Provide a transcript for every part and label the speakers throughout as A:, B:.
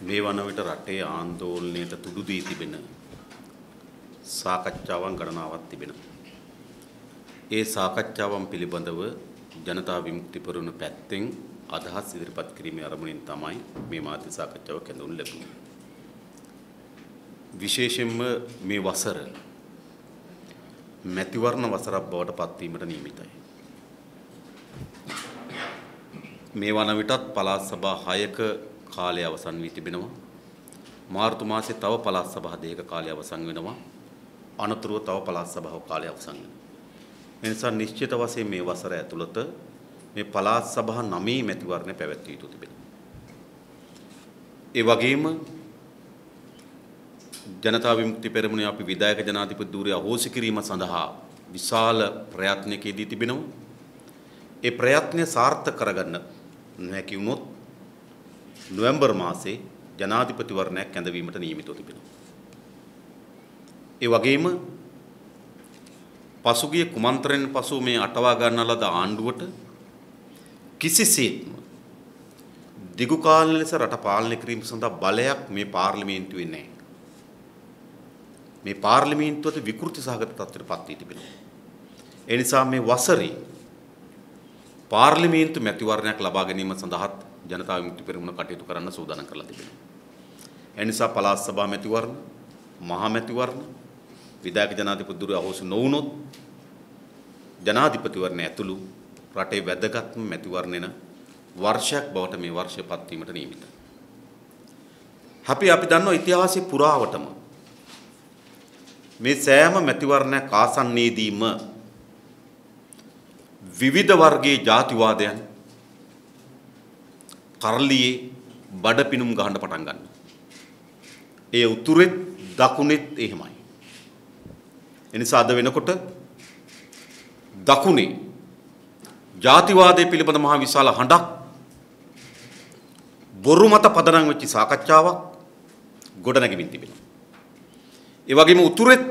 A: මේ වන විට රටේ ආందోලනයට තුඩු දී තිබෙන සාකච්ඡාවන් ගණනාවක් තිබෙනවා. ඒ සාකච්ඡාවන් පිළිබඳව ජනතා විමුක්ති පෙරමුණ පැත්තෙන් අදහස් ඉදිරිපත් කිරීමේ අරමුණින් තමයි මේ මාධ්‍ය සාකච්ඡාව කැඳවනු ලැබුණේ. විශේෂයෙන්ම මේ වසර මැතිවරණ වසරක් බවට පත්වීමට නියමිතයි. මේ වන විටත් පළාත් සභා 6ක කාලය අවසන් වී තිබෙනවා. මාර්තු මාසයේ තව පළාත් සභා 2ක කාලය අවසන් වෙනවා. අනතුරුව තව පළාත් සභාව කාලය අවසන් වෙනවා. ඒ නිසා නිශ්චිත වශයෙන් මේ වසර ඇතුළත මේ පළාත් සභා 9 මැතිවරණ පැවැත්විය යුතු තිබෙනවා. ඒ වගේම ජනතා විමුක්ති පෙරමුණේ අපි විධායක ජනාධිපති ධූරය අහෝසි කිරීම සඳහා විශාල ප්‍රයත්නයක යෙදී තිබෙනවා. ඒ ප්‍රයත්නය සාර්ථක කරගන්න නොහැකි වුණොත් නොවැම්බර් මාසයේ ජනාධිපතිවරණයක් ඇඳවීමට නියමිතව තිබෙනවා. ඒ වගේම පසුගිය කුමන්ත්‍රණයෙන් පසු මේ අටවා ගන්න ලද ආණ්ඩුවට කිසිසේත්ම දිගු කාල ලෙස රට පාලනය කිරීම සඳහා බලයක් මේ පාර්ලිමේන්තුවේ නැහැ. මේ පාර්ලිමේන්තුවට විකෘති සහගත තත්ත්වයට පත් වී තිබෙනවා. ඒ නිසා මේ වසරේ පාර්ලිමේන්තු මැතිවරණයක් ලබා ගැනීම සඳහා ජනතා විමුක්ති පෙරමුණ කටයුතු කරන්න සූදානම් කරලා තිබෙනවා. ඒ නිසා පළාත් සභා මැතිවරණ, මහා මැතිවරණ, විධායක ජනාධිපති ධූරය අහෝසි නොවුනොත් ජනාධිපතිවරණය ඇතුළු රටේ වැදගත්ම මැතිවරණන වර්ෂයක් බවට මේ වර්ෂය පත් වීමට නියමිතයි. අපි දන්නවා ඉතිහාසයේ පුරාවටම මේ සෑම මැතිවරණයක් ආසන්නයේදීම විවිධ වර්ගයේ ජාතිවාදයන් කරලියේ බඩපිනුම් ගහන්න පටන් ගන්නවා. ඒ උතුරෙත් දකුණෙත් එහෙමයි. එනිසා අද වෙනකොට දකුණේ ජාතිවාදයේ පිළිබඳ මහා විශාල හඬක් බොරු මත පදනම් වෙච්ච සාකච්ඡාවක් ගොඩනැගෙමින් තිබෙනවා. ඒ වගේම උතුරෙත්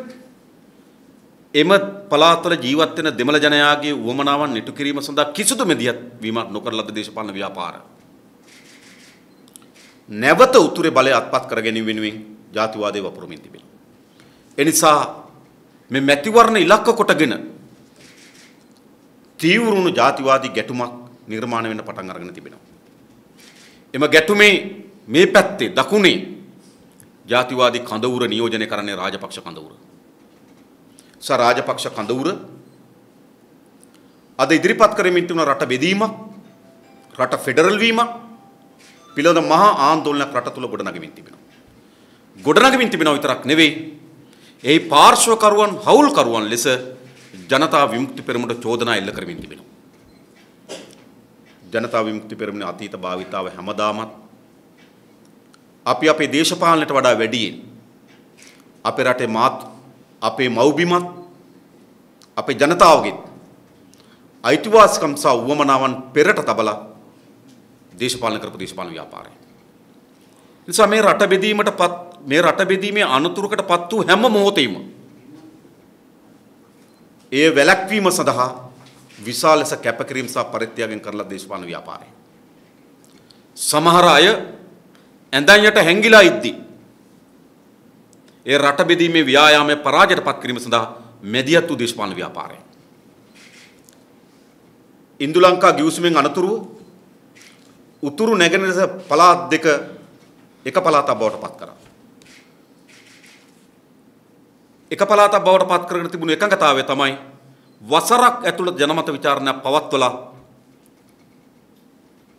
A: එම පළාත්වල ජීවත් වෙන දෙමළ ජනයාගේ උවමනාවන් ඉටු කිරීම සඳහා කිසිදු මෙදියත් වීමක් නොකර ලද දේශපාලන ව්‍යාපාර නැවත උතුරේ බලය අත්පත් කර ගැනීම වෙනුවෙන් ජාතිවාදයේ වපුරමින් තිබෙනවා. එනිසා මේ මැතිවරණ ඉලක්ක කොටගෙන තීව්‍රුණු ජාතිවාදී ගැටුමක් නිර්මාණය වෙන්න පටන් අරගෙන තිබෙනවා. එම ගැටුමේ මේ පැත්තේ දකුණේ ජාතිවාදී කඳවුර නියෝජනය කරන්නේ රාජපක්ෂ කඳවුර. රාජපක්ෂ කඳවුර අද ඉදිරිපත් කරමින් තිබුණ රට බෙදීමක්, රට ෆෙඩරල් වීමක් පිළිබඳ මහා ආందోලනයක් රට තුල ගොඩනගමින් තිබෙනවා. ගොඩනගමින් තිබෙනවා විතරක් නෙවෙයි, ඒ පාර්ශ්වකරුවන් හවුල්කරුවන් ලෙස ජනතා විමුක්ති පෙරමුණට චෝදනා එල්ල කරමින් තිබෙනවා. ජනතා විමුක්ති පෙරමුණේ අතීත භාවිතාව හැමදාමත් අපි අපේ දේශපාලනයට වඩා වැඩියෙන් අපේ රටේ අපේ මව්බිමත් අපේ ජනතාවගේ අයිතිවාසිකම් සහ උවමනාවන් පෙරට තබලා දේශපාලන කරපු දේශපාලන ව්‍යාපාරය. නිසා මේ රට බෙදීමේ අනතුරකටපත් වූ හැම මොහොතෙම ඒ වැළැක්වීම සඳහා විශාල ලෙස කැපකිරීම සහ පරිත්‍යාගයෙන් කරලා දේශපාලන ව්‍යාපාරය. සමහර අය ඇඳන් යට හැංගිලා ඉද්දී ඒ රට බෙදීමේ ව්‍යායාමයේ පරාජයට පත් කිරීම සඳහා මැදිහත් වූ දේශපාලන ව්‍යාපාරය. ඉන්දු ලංකා ගිවිසුමෙන් අනතුරුව උතුරු නැගෙනහිර පළාත් දෙක එක පළාතක් බවට පත් කරා. එක පළාතක් බවට පත් කරගෙන තිබුණු එකඟතාවය තමයි වසරක් ඇතුළත ජනමත විචාරණයක් පවත්වලා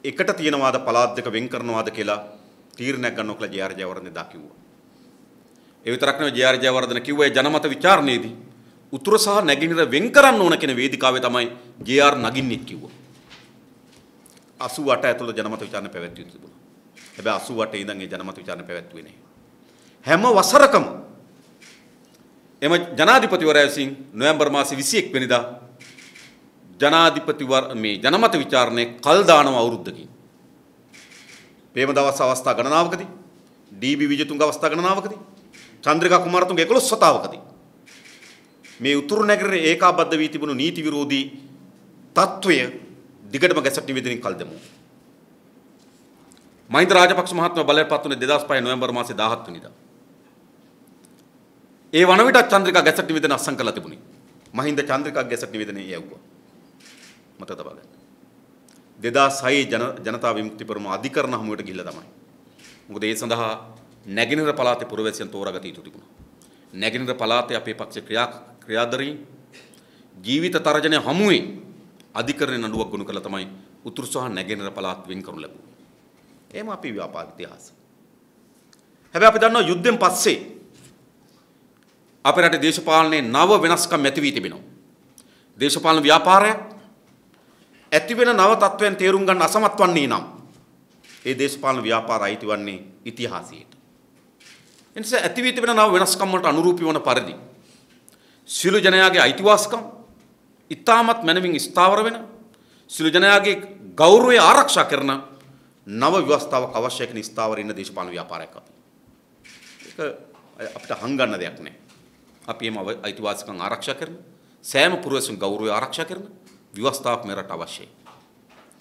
A: එකට තියෙනවාද පළාත් දෙක වෙන් කරනවාද කියලා තීරණයක් ගන්නවා කියලා ජේ.ආර්. ජයවර්ධන දා කිව්වා. ඒ විතරක් නෙවෙයි ජේ.ආර්. ජයවර්ධන කිව්වේ ජනමත විචාරණයේදී උතුර සහ නැගෙනහිර වෙන් කරන්න ඕන කියන වේදිකාවේ තමයි ජේ.ආර්. නගින්නෙත් කිව්වා. 88 ඇතුළත ජනමත විචාරණ පැවැත්විය තිබුණා. හැබැයි 88 ඉඳන් ඒ ජනමත විචාරණ පැවැත්වුවේ නැහැ. හැම වසරකම එම ජනාධිපතිවරයා විසින් නොවැම්බර් මාසේ 21 වෙනිදා ජනමත විචාරණය කල් දානවා අවුරුද්දකින්. ප්‍රේමදාස අවස්ථා ගණනාවකදී, ඩී.බී. විජේතුංග අවස්ථා ගණනාවකදී, චන්ද්‍රිකා කුමාරතුංග 11 වතාවකදී මේ උතුරු නැගෙනහිර ඒකාබද්ධ වී තිබුණු නීති විරෝධී තත්වය දිගටම ගැසට් නිවේදනයෙන් කල් දෙමු. මහින්ද රාජපක්ෂ මහත්මයා බලයට පත් වුණේ 2005 නොවැම්බර් මාසේ 17 වෙනිදා. ඒ වන විට චන්ද්‍රිකා ගැසට් නිවේදන අත්සන් කරලා තිබුණේ. මහින්ද චන්ද්‍රිකා ගැසට් නිවේදනයේ යවුවා. මත තබා ගන්න. 2006 ජනතා විමුක්ති පෙරමුණ අධිකරණ හමුවට ගිහිල්ලා තමයි. මොකද ඒ සඳහා නැගෙනහිර පළාතේ පුරවැසියන් තෝරාගත යුතු තිබුණා. නැගෙනහිර පළාතේ අපේ පක්ෂ ක්‍රියාදරීන් ජීවිත තරජනය හමුවේ අධිකරණ නඩුවක් ගොනු කළා තමයි උතුරු සහ නැගෙනහිර පළාත් වෙන් කරනු ලැබුණේ. එහෙම අපි ව්‍යාපාර ඉතිහාසය. හැබැයි අපි දන්නවා යුද්ධෙන් පස්සේ අපේ රටේ දේශපාලනයේ නව වෙනස්කම් ඇති වී තිබෙනවා. දේශපාලන ව්‍යාපාරයක් ඇති වෙන නව තත්ත්වයන් තේරුම් ගන්න අසමත් වන්නේ නම් ඒ දේශපාලන ව්‍යාපාර අයිති වන්නේ ඉතිහාසයට. එනිසා ඇති වී තිබෙන නව වෙනස්කම් වලට අනුරූපී වන පරිදි සියලු ජනයාගේ අයිතිවාසිකම් ඉතාමත් මැනවින් ස්ථාවර වෙන සියලු ජනයාගේ ගෞරවය ආරක්ෂා කරන නව ව්‍යවස්ථාවක් අවශ්‍ය කරන ස්ථාවර ඉන්න දේශපාලන ව්‍යාපාරයක් අපි. ඒක අපිට හංගන්න දෙයක් නෑ. අපි එම අයිතිවාසිකම් ආරක්ෂා කරන සෑම පුරවැසියන් ගෞරවය ආරක්ෂා කරන ව්‍යවස්ථාවක් මෙරට අවශ්‍යයි.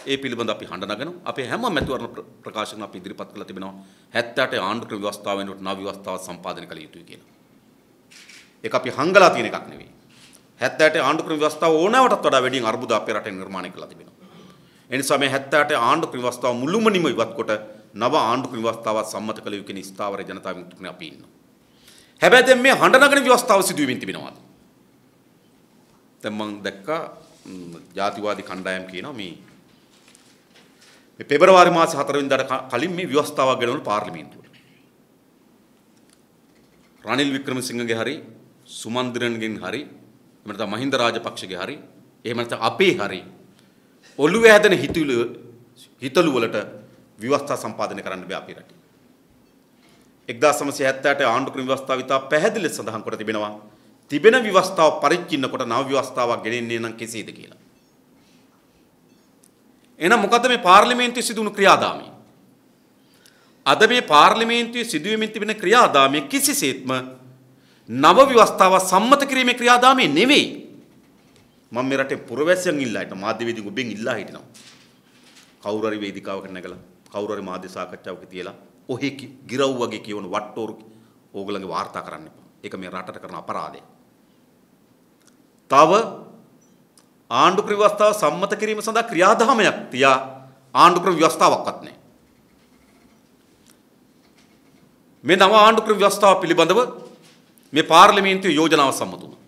A: ඒ පිළිබඳ අපි හඬ නගනවා. අපේ හැම මැතිවරණ ප්‍රකාශන අපි ඉදිරිපත් කරලා තිබෙනවා 78 ආණ්ඩුක්‍රම ව්‍යවස්ථාව වෙනුවට නව ව්‍යවස්ථාවක් සම්පාදනය කළ යුතුයි කියලා. ඒක අපි හංගලා තියෙන එකක් නෙවෙයි. 78 ආණ්ඩුක්‍රම ව්‍යවස්ථාව ඕනෑවටත් වඩා වැඩියෙන් අර්බුද අපේ රටේ නිර්මාණය කරලා තිබෙනවා. ඒ නිසා මේ 78 ආණ්ඩුක්‍රම ව්‍යවස්ථාව මුළුමනින්ම ඉවත් කොට නව ආණ්ඩුක්‍රම ව්‍යවස්ථාවක් සම්මත කළ යුතු කෙන ස්ථාවර ජනතා විමුක්තිය අපි ඉන්නවා. හැබැයි දැන් මේ හඬ නගන ව්‍යවස්ථාව සිදුවෙමින් තිබෙනවා. දැන් මම දැක්කා ජාතිවාදී කණ්ඩායම් කියනවා මේ පෙබරවාරි මාසේ 4 වෙනිදාට කලින් මේ ව්‍යවස්ථාවක් ගෙනවන පාර්ලිමේන්තුවට. රනිල් වික්‍රමසිංහගේ හරි සුමන්දිරන්ගෙන් හරි එහෙම නැත්නම් මහින්ද රාජපක්ෂගේ හරි එහෙම නැත්නම් අපේ හරි ඔළුවේ හැදෙන හිතලු වලට ව්‍යවස්ථා සම්පාදනය කරන්න බෑ අපේ රටේ. 1978 ආණ්ඩුක්‍රම ව්‍යවස්ථාව ඉතා පැහැදිලිව සඳහන් කොට තිබෙනවා. තිබෙන ව්‍යවස්ථාව පරිච්ඡින්න කොට නව ව්‍යවස්ථාවක් ගෙනෙන්නේ නම් කෙසේද කියලා. එහෙනම් මොකද්ද මේ පාර්ලිමේන්තුවේ සිදුවුණු ක්‍රියාදාමය? අද මේ පාර්ලිමේන්තුවේ සිදුවෙමින් තිබෙන ක්‍රියාදාමය කිසිසේත්ම නව ව්‍යවස්ථාව සම්මත කිරීමේ ක්‍රියාදාමය නෙවෙයි. මම මේ රටේ පුරවැසියන් ඉල්ලා හිටන මාධ්‍යවේදීන් ඔබෙන් ඉල්ලා හිටිනවා. කවුරු හරි වේදිකාවකට නැගලා කවුරු හරි මාධ්‍ය සාකච්ඡාවක තියලා ඔහි ගිරව් වගේ කියවන වට්ටෝරු ඕගොල්ලන්ගේ වාර්තා කරන්න එපා. ඒක මේ රටට කරන අපරාධයක්. තව ආණ්ඩුක්‍රම ව්‍යවස්ථාව සම්මත කිරීම සඳහා ක්‍රියාදාමයක් තියා ආණ්ඩුක්‍රම ව්‍යවස්ථාවක්වත් නැහැ. මේ නව ආණ්ඩුක්‍රම ව්‍යවස්ථාව පිළිබඳව මේ පාර්ලිමේන්තුවේ යෝජනාව සම්මත වුණා.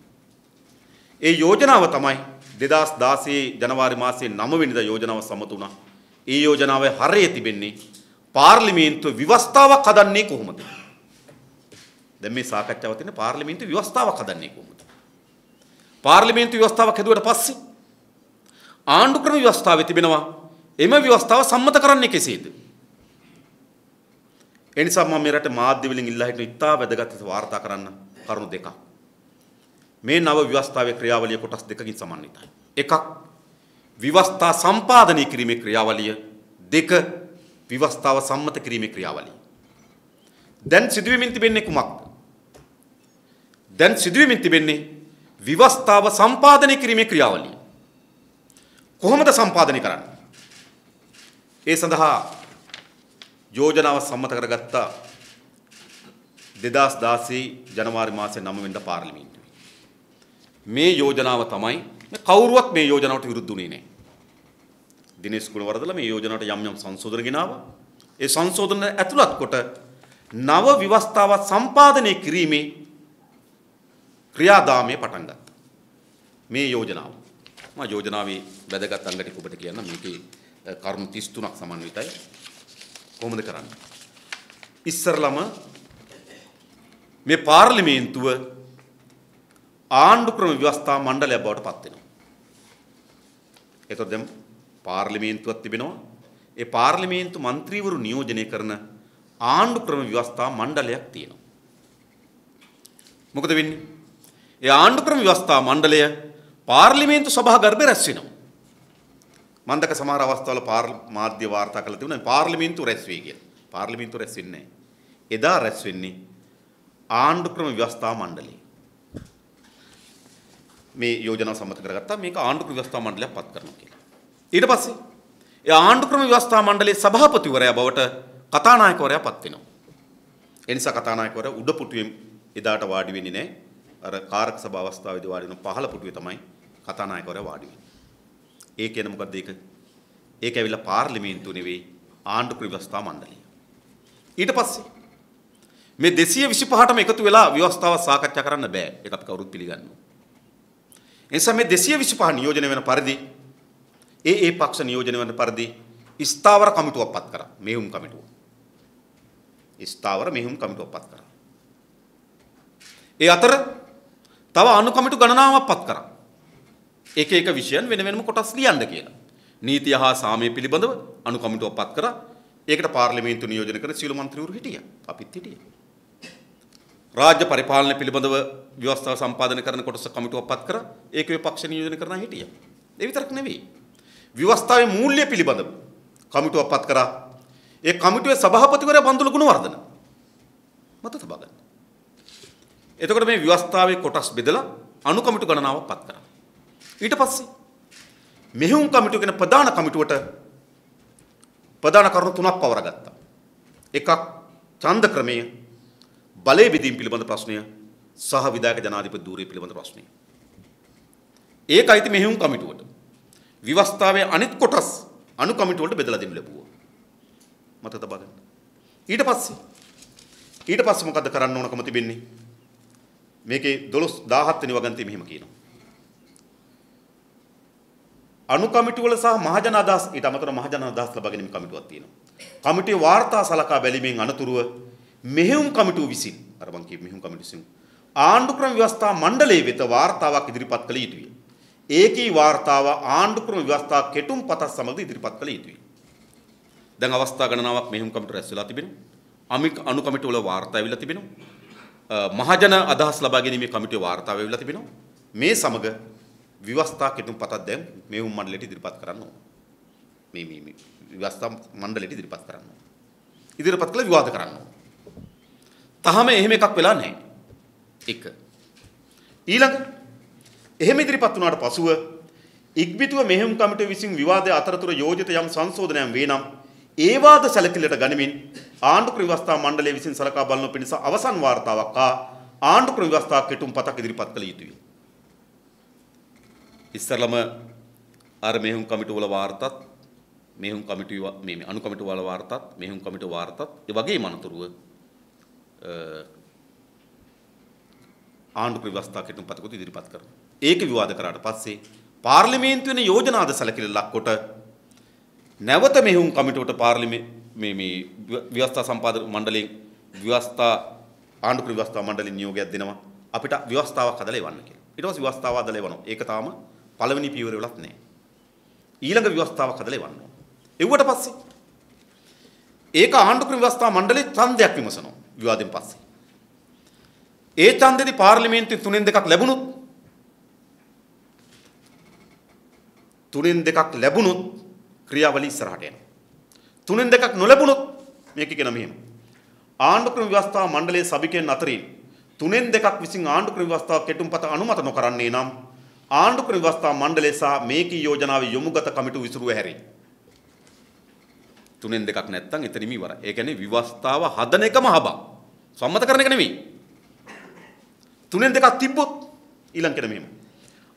A: ඒ යෝජනාව තමයි 2016 ජනවාරි මාසයේ 9 වෙනිදා යෝජනාව සම්මත වුණා. ඒ යෝජනාවේ හරය තිබෙන්නේ පාර්ලිමේන්තුව ව්‍යවස්ථාවක් හදන්නේ කොහොමද? දැන් මේ සාකච්ඡාව තියෙන පාර්ලිමේන්තුව ව්‍යවස්ථාවක් හදන්නේ කොහොමද? පාර්ලිමේන්තු ව්‍යවස්ථාවක් හැදුවට පස්සේ ආණ්ඩුක්‍රම ව්‍යවස්ථාවේ තිබෙනවා එම ව්‍යවස්ථාව සම්මත කරන්නේ කෙසේද? ඒ නිසා මම මේ රට මාධ්‍ය වලින් ඉල්ලා හිටින ඉතා වැදගත් වාර්තා කරන්න කරුණු දෙකක්. මේ නව ව්‍යවස්ථාවේ ක්‍රියාවලිය කොටස් දෙකකින් සමන්විතයි. එකක් ව්‍යවස්ථා සම්පාදනය කිරීමේ ක්‍රියාවලිය, දෙක ව්‍යවස්ථාව සම්මත කිරීමේ ක්‍රියාවලිය. දැන් සිදුවෙමින් තිබෙන්නේ කුමක්ද? දැන් සිදුවෙමින් තිබෙන්නේ ව්‍යවස්ථාව සම්පාදනය කිරීමේ ක්‍රියාවලිය. කොහොමද සම්පාදනය කරන්නේ? ඒ සඳහා යෝජනාව සම්මත කරගත්ත 2016 ජනවාරි මාසයේ 9 වෙනිදා පාර්ලිමේන්තුවේ. මේ යෝජනාව තමයි කවුරුවත් මේ යෝජනාවට විරුද්ධ වුණේ නැහැ. දිනේෂ් ගුණවර්ධන මේ යෝජනාවට යම් යම් සංශෝධන ගෙනාවා. ඒ සංශෝධන ඇතුළත් කොට නව ව්‍යවස්ථාව සම්පාදනය කිරීමේ ක්‍රියාදාමය පටන් ගත්තා. මේ යෝජනාව. මම යෝජනාවේ වැදගත් අංග ටික ඔබට කියන්න. මේකේ කරුණු 33ක් සමන්විතයි. කොහොමද කරන්නේ? ඉස්සරළම මේ පාර්ලිමේන්තුව ආණ්ඩුක්‍රම ව්‍යවස්ථා මණ්ඩලයක් බවට පත් වෙනවා. එතකොට දැන් පාර්ලිමේන්තුවක් තිබෙනවා. ඒ පාර්ලිමේන්තු മന്ത്രിවරු නියෝජනය කරන ආණ්ඩුක්‍රම ව්‍යවස්ථා මණ්ඩලයක් තියෙනවා. මොකද වෙන්නේ? ඒ ආණ්ඩුක්‍රම ව්‍යවස්ථා මණ්ඩලය පාර්ලිමේන්තු සභාගර්භයේ රැස් වෙනවා. මන්දක සමහර අවස්ථාවල මාධ්‍ය වාර්තා කළ තිබුණා පාර්ලිමේන්තු රැස් වෙයි කියලා. පාර්ලිමේන්තු රැස් වෙන්නේ නැහැ. එදා රැස් වෙන්නේ ආණ්ඩුක්‍රම ව්‍යවස්ථා මණ්ඩලය. මේ යෝජනාව සම්මත කරගත්තා. මේක ආණ්ඩුක්‍රම ව්‍යවස්ථා මණ්ඩලයක් පත් කරනවා කියලා. ඊට පස්සේ ඒ ආණ්ඩුක්‍රම ව්‍යවස්ථා මණ්ඩලයේ සභාපතිවරයා බවට කතානායකවරයා පත් වෙනවා. ඒ නිසා කතානායකවරයා උඩ පුටුවෙන් එදාට වාඩි වෙන්නේ නැහැ. අර කාරක සභා අවස්ථාවේදී වාඩි වෙන පහළ පුටුවේ තමයි කතානායකවරයා වාඩි වෙන්නේ. ඒ කියන්නේ මොකද්ද ඒක? ඒක ඇවිල්ලා පාර්ලිමේන්තුව නෙවෙයි ආණ්ඩුක්‍රම ව්‍යවස්ථා මණ්ඩලය. ඊට පස්සේ මේ 225ටම එකතු වෙලා ව්‍යවස්ථාව සාකච්ඡා කරන්න බෑ. ඒක අපි කවුරුත් පිළිගන්නවා. ඒ නිසා මේ 225 නියෝජනය වෙන පරිදි ඒ පක්ෂ නියෝජනය වෙන පරිදි ස්ථාවර කමිටුවක් පත් කරා. මෙහෙයුම් කමිටුව. ස්ථාවර මෙහෙයුම් කමිටුවක් පත් කරා. ඒ අතර තව අනු කමිටු ගණනාවක් පත් කරා. එක එක විෂයන් වෙන වෙනම කොටස් ලියන්න කියලා. නීතිය හා සාමය පිළිබඳව අනු කමිටුවක් පත් කරා. ඒකට පාර්ලිමේන්තු නියෝජනය කරන සියලු මන්ත්‍රීවරු හිටියා. අපිත් හිටියා. රාජ්‍ය පරිපාලනය පිළිබඳව ව්‍යවස්ථාව සම්පාදනය කරන කොටස කමිටුවක් පත් කරා. ඒකේ පක්ෂ නියෝජනය කරන හිටියා. ඒ විතරක් නෙවෙයි. ව්‍යවස්ථාවේ මූල්‍ය පිළිබඳව කමිටුවක් පත් කරා. ඒ කමිටුවේ සභාපතිවරයා බන්දුල ගුණවර්ධන මත තබා ගන්න. එතකොට මේ ව්‍යවස්ථාවේ කොටස් බෙදලා අනු කමිටු ගණනාවක් පත් කරා. ඊට පස්සේ මෙහෙයුම් කමිටුව කියන ප්‍රධාන කමිටුවට ප්‍රධාන කරුණු තුනක් පවරගත්තා. එකක් ඡන්ද ක්‍රමය, බලය බෙදීම පිළිබඳ ප්‍රශ්නය සහ විධායක ජනාධිපති ධූරය පිළිබඳ ප්‍රශ්නය. ඒකයි මෙහෙයුම් කමිටුවට. ව්‍යවස්ථාවේ අනිත් කොටස් අනු කමිටුවලට බෙදලා දෙන්න ලැබුවා. මත තබා ගන්න. ඊට පස්සේ මොකද්ද කරන්න ඕනකම තිබෙන්නේ? මේකේ 12 වෙනි වගන්තිය මෙහෙම කියනවා. අනු කමිටු වල සහ මහජන අදහස් ඊට අමතරව මහජන අදහස් ලබා ගැනීම කමිටුවක් තියෙනවා. කමිටුවේ වාර්තා සලකා බැලීමෙන් අනතුරුව මෙහෙයුම් කමිටුව විසින් අර මං කිය මෙහෙයුම් කමිටුව විසින් ආණ්ඩුක්‍රම ව්‍යවස්ථා මණ්ඩලයේ වෙත වාර්තාවක් ඉදිරිපත් කළ යුතුය. ඒකී වාර්තාව ආණ්ඩුක්‍රම ව්‍යවස්ථා කෙටුම්පතත් සමග ඉදිරිපත් කළ යුතුය. දැන් අවස්ථා ගණනාවක් මෙහෙයුම් කමිටුව රැස් වෙලා තිබෙනවා. අනු කමිටුව වල වාර්තා ඇවිල්ලා තිබෙනවා. මහජන අදහස් ලබා ගැනීමේ කමිටුවේ වාර්තාව ඇවිල්ලා තිබෙනවා. මේ සමග ව්‍යවස්ථා කෙටුම්පතක් දැන් මෙහෙයුම් මණ්ඩලයට ඉදිරිපත් කරන්න ඕන. මේ ව්‍යවස්ථා මණ්ඩලයට ඉදිරිපත් කරන්න ඕන. ඉදිරිපත් කළ විවාද කරන්න ඕන. තාම එහෙම එකක් වෙලා නැහැ. එක. ඊළඟ එහෙම ඉදිරිපත් වුණාට පසුව ඉක්බිතුව මෙහෙයුම් කමිටුව විසින් විවාදයේ අතරතුර යෝජිත යම් සංශෝධනයන් වේ නම් ඒ වාද සැලකිල්ලට ගනිමින් ආණ්ඩුක්‍රම ව්‍යවස්ථා මණ්ඩලය විසින් සලකා බලන පිණිස අවසන් වාර්තාවක් හා ආණ්ඩුක්‍රම ව්‍යවස්ථා කෙටුම්පතක් ඉදිරිපත් කළ යුතුය. ඉස්සරළම අර මෙහෙයුම් කමිටුව වල වාර්තාත් මෙහෙයුම් කමිටුව මේ අනු කමිටුව වල වාර්තාත් මෙහෙයුම් කමිටුව වාර්තාත් ඒ වගේම අනතුරුව ආණ්ඩුක්‍රම ව්‍යවස්ථා කෙටුම්පතකුත් ඉදිරිපත් කරනවා. ඒක විවාද කරාට පස්සේ පාර්ලිමේන්තුවේ යෝජනාද සැලකිලි ලක්කොට නැවත මෙහෙයුම් කමිටුවට මේ ව්‍යවස්ථා සම්පාදක මණ්ඩලයෙන් ව්‍යවස්ථා ආණ්ඩුක්‍රම ව්‍යවස්ථා මණ්ඩලයෙන් නියෝගයක් දෙනවා අපිට ව්‍යවස්ථාවක් හදලා එවන්න කියලා. ඊට පස්සේ ව්‍යවස්ථාව හදලා එවනවා. ඒක තාම පළවෙනි පියවර වලත් නැහැ. ඊළඟ ව්‍යවස්ථාවක් හදලා එවන්න ඕන. එව්වට පස්සේ ඒක ආණ්ඩුක්‍රම ව්‍යවස්ථා මණ්ඩලයේ ඡන්දයක් විමසනවා විවාදයෙන් පස්සේ. ඒ ඡන්දෙදි පාර්ලිමේන්තුවේ 3න් 2ක් ලැබුණොත් 3න් 2ක් ලැබුණොත් ක්‍රියාවලිය ඉස්සරහට යනවා. 3න් 2ක් නොලැබුණොත් මේක කියන මෙහෙම. ආණ්ඩුක්‍රම ව්‍යවස්ථා මණ්ඩලයේ සභිකයන් අතරින් 3න් 2ක් විසින් ආණ්ඩුක්‍රම ව්‍යවස්ථාව කෙටුම්පත අනුමත නොකරන්නේ නම් ආණ්ඩුක්‍රම ව්‍යවස්ථා මණ්ඩලය සහ මේකී යෝජනාවේ යොමුගත කමිටු විසිරුව හැරේ. 3න් 2ක් නැත්තම් එතනම ඉවරයි. ඒ කියන්නේ ව්‍යවස්ථාව හදන එකම හබා. සම්මත කරන එක නෙමෙයි. 3න් 2ක් තිබ්බොත් ඊළඟ කෙන මෙහෙම.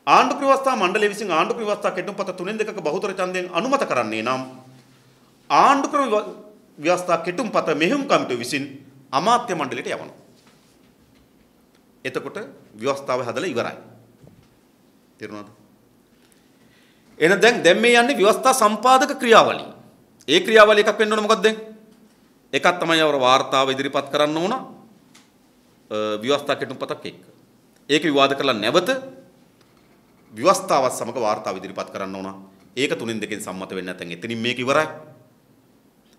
A: ආණ්ඩුක්‍රම ව්‍යවස්ථා මණ්ඩලය විසින් ආණ්ඩුක්‍රම ව්‍යවස්ථා කෙටුම්පත 3න් 2ක බහුතර ඡන්දයෙන් අනුමත කරන්නේ නම් ආණ්ඩුක්‍රම ව්‍යවස්ථා කෙටුම්පත මෙහෙයුම් කමිටුව විසින් අමාත්‍ය මණ්ඩලයට යවනවා. එතකොට ව්‍යවස්ථාව හදලා ඉවරයි. තේරුණාද? එහෙනම් දැන් මේ යන්නේ ව්‍යවස්ථා සම්පාදක ක්‍රියාවලිය. ඒ ක්‍රියාවලිය එකක් වෙන්න ඕන මොකක්ද දැන්? එකක් තමයි අවර වාර්තාව ඉදිරිපත් කරන්න ඕන ව්‍යවස්ථා කෙටුම්පතක් එක්ක. ඒක විවාද කරලා නැවත ව්‍යවස්ථාවත් සමග වාර්තාව ඉදිරිපත් කරන්න ඕන. ඒක 3න් 2කින් සම්මත වෙන්නේ නැත්නම් එතනින් මේක ඉවරයි.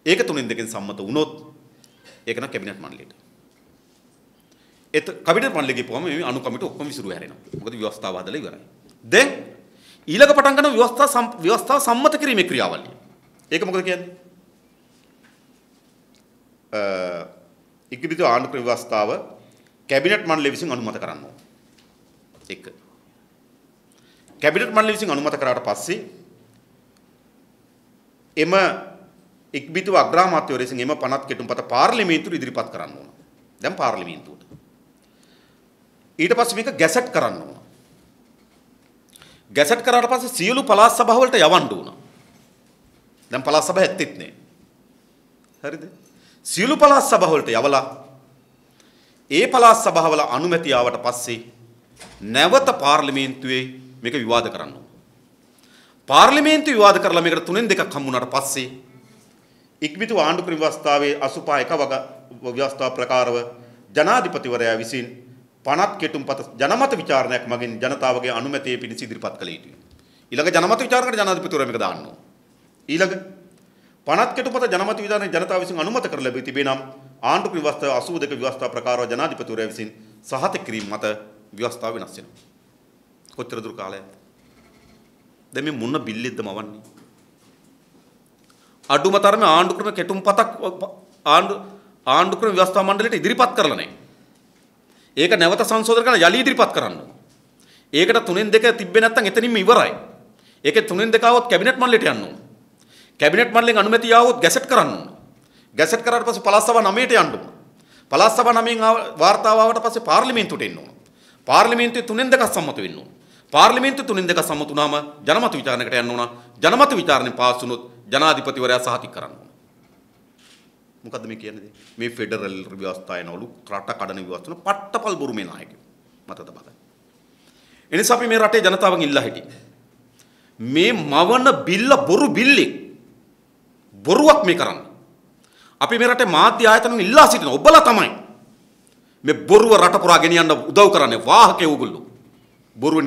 A: ඒක 3න් 2කින් සම්මත වුණොත් ඒක නම් කැබිනට් මණ්ඩලයට. කැබිනට් මණ්ඩලෙ ගිහුවම මේ අනු කමිටු ඔක්කොම විසිරුව හැරෙනවා. මොකද ව්‍යවස්ථාව හදලා ඉවරයි. දැන් ඊළඟ පටන් ගන්න ව්‍යවස්ථාව සම්මත කිරීමේ ක්‍රියාවලිය. ඒක මොකද කියන්නේ? ඉක්බිතු ආණ්ඩුක්‍රම ව්‍යවස්ථාව කැබිනට් මණ්ඩලය විසින් අනුමත කරන්න ඕන. එක. කැබිනට් මණ්ඩලය විසින් අනුමත කරාට පස්සේ එම ඉක්බිතුව අග්‍රාමාත්‍යවරයා විසින් එම පනත් කෙටුම්පත පාර්ලිමේන්තුවට ඉදිරිපත් කරන්න ඕන. දැන් පාර්ලිමේන්තුවට. ඊට පස්සේ මේක ගැසට් කරන්න ඕන. ගැසට් කරාට පස්සේ සියලු පළාත් සභා වලට යවන්න ඕන. දැන් පළාත් සභා ඇත්තෙත් නෑ. හරිද? සියලු පළාත් සභා වලට යවලා ඒ පළාත් සභාවල අනුමැතිය ආවට පස්සේ නැවත පාර්ලිමේන්තුවේ මේක විවාද කරන්න ඕන. පාර්ලිමේන්තුව විවාද කරලා මේකට 3න් 2ක් හම්බුනාට පස්සේ ඉක්බිතු ආණ්ඩුක්‍රම ව්‍යවස්ථාවේ 85 වග ව්‍යවස්ථා ප්‍රකාරව ජනාධිපතිවරයා විසින් පනත් කෙටුම්පත ජනමත විචාරණයක් මගින් ජනතාවගේ අනුමැතිය පිණිස ඉදිරිපත් කළ යුතුයි. ඊළඟ ජනමත විචාරණයකට ජනාධිපතිවරයා මේක දාන්න ඕන. ඊළඟ පනත් කෙටුම්පත ජනමත විචාරණය ජනතාව විසින් අනුමත කර ලැබී තිබේ නම් ආණ්ඩුක්‍රම ව්‍යවස්ථාව 82 ව්‍යවස්ථා ප්‍රකාරව ජනාධිපතිවරයා විසින් සහතික කිරීම මත ව්‍යවස්ථාව වෙනස් වෙනවා. කොච්චර දුර කාලයක්ද? දැන් මේ මොන බිල්ලෙද්ද මවන්නේ? අඩුම තරමේ ආණ්ඩුක්‍රම කෙටුම්පතක් ආණ්ඩුක්‍රම ව්‍යවස්ථා මණ්ඩලයට ඉදිරිපත් කරලා නැහැ. ඒක නැවත සංශෝධන කරලා යලි ඉදිරිපත් කරන්න ඕන. ඒකට 3න් 2 තිබ්බේ නැත්නම් එතනින්ම ඉවරයි. ඒකේ 3න් 2 આવොත් කැබිනට් මණ්ඩලයට යන්න ඕන. කැබිනට් මණ්ඩලෙන් අනුමැතිය આવොත් ගැසට් කරන්න ඕන. ගැසට් කරාට පස්සේ පළාත් සභා 9ට යන්න ඕන. පළාත් සභා 9න් වාර්තාව ආවට පස්සේ පාර්ලිමේන්තුවට එන්න ඕන. පාර්ලිමේන්තුවේ 3න් 2ක් සම්මත වෙන්න ඕන. පාර්ලිමේන්තුවේ 3න් 2ක් සම්මත වුණාම ජනමත විචාරණයකට යන්න ඕන. ජනමත විචාරණයෙන් පාස් වුණොත් ජනාධිපතිවරයා සහතික කරන්න ඕන. මොකද්ද මේ කියන්නේ? මේ ෆෙඩරල් ව්‍යවස්ථාව යනවලු රට කඩන ව්‍යවස්ථාවන පට්ටපල් බොරු මේ නායකයෝ මත තබා ගන්න. එනිසා අපි මේ රටේ ජනතාවගෙන් ඉල්ලා හිටියේ. මේ මවන බිල්ල බොරු බිල්ලේ බොරුවක් මේ කරන්නේ. අපි මේ රටේ මාධ්‍ය ආයතන ඉල්ලා සිටින ඔබලා තමයි මේ බොරුව රට පුරා ගෙනියන්න උදව් කරන්නේ. වාහකේ ඕගොල්ලෝ. බොරුව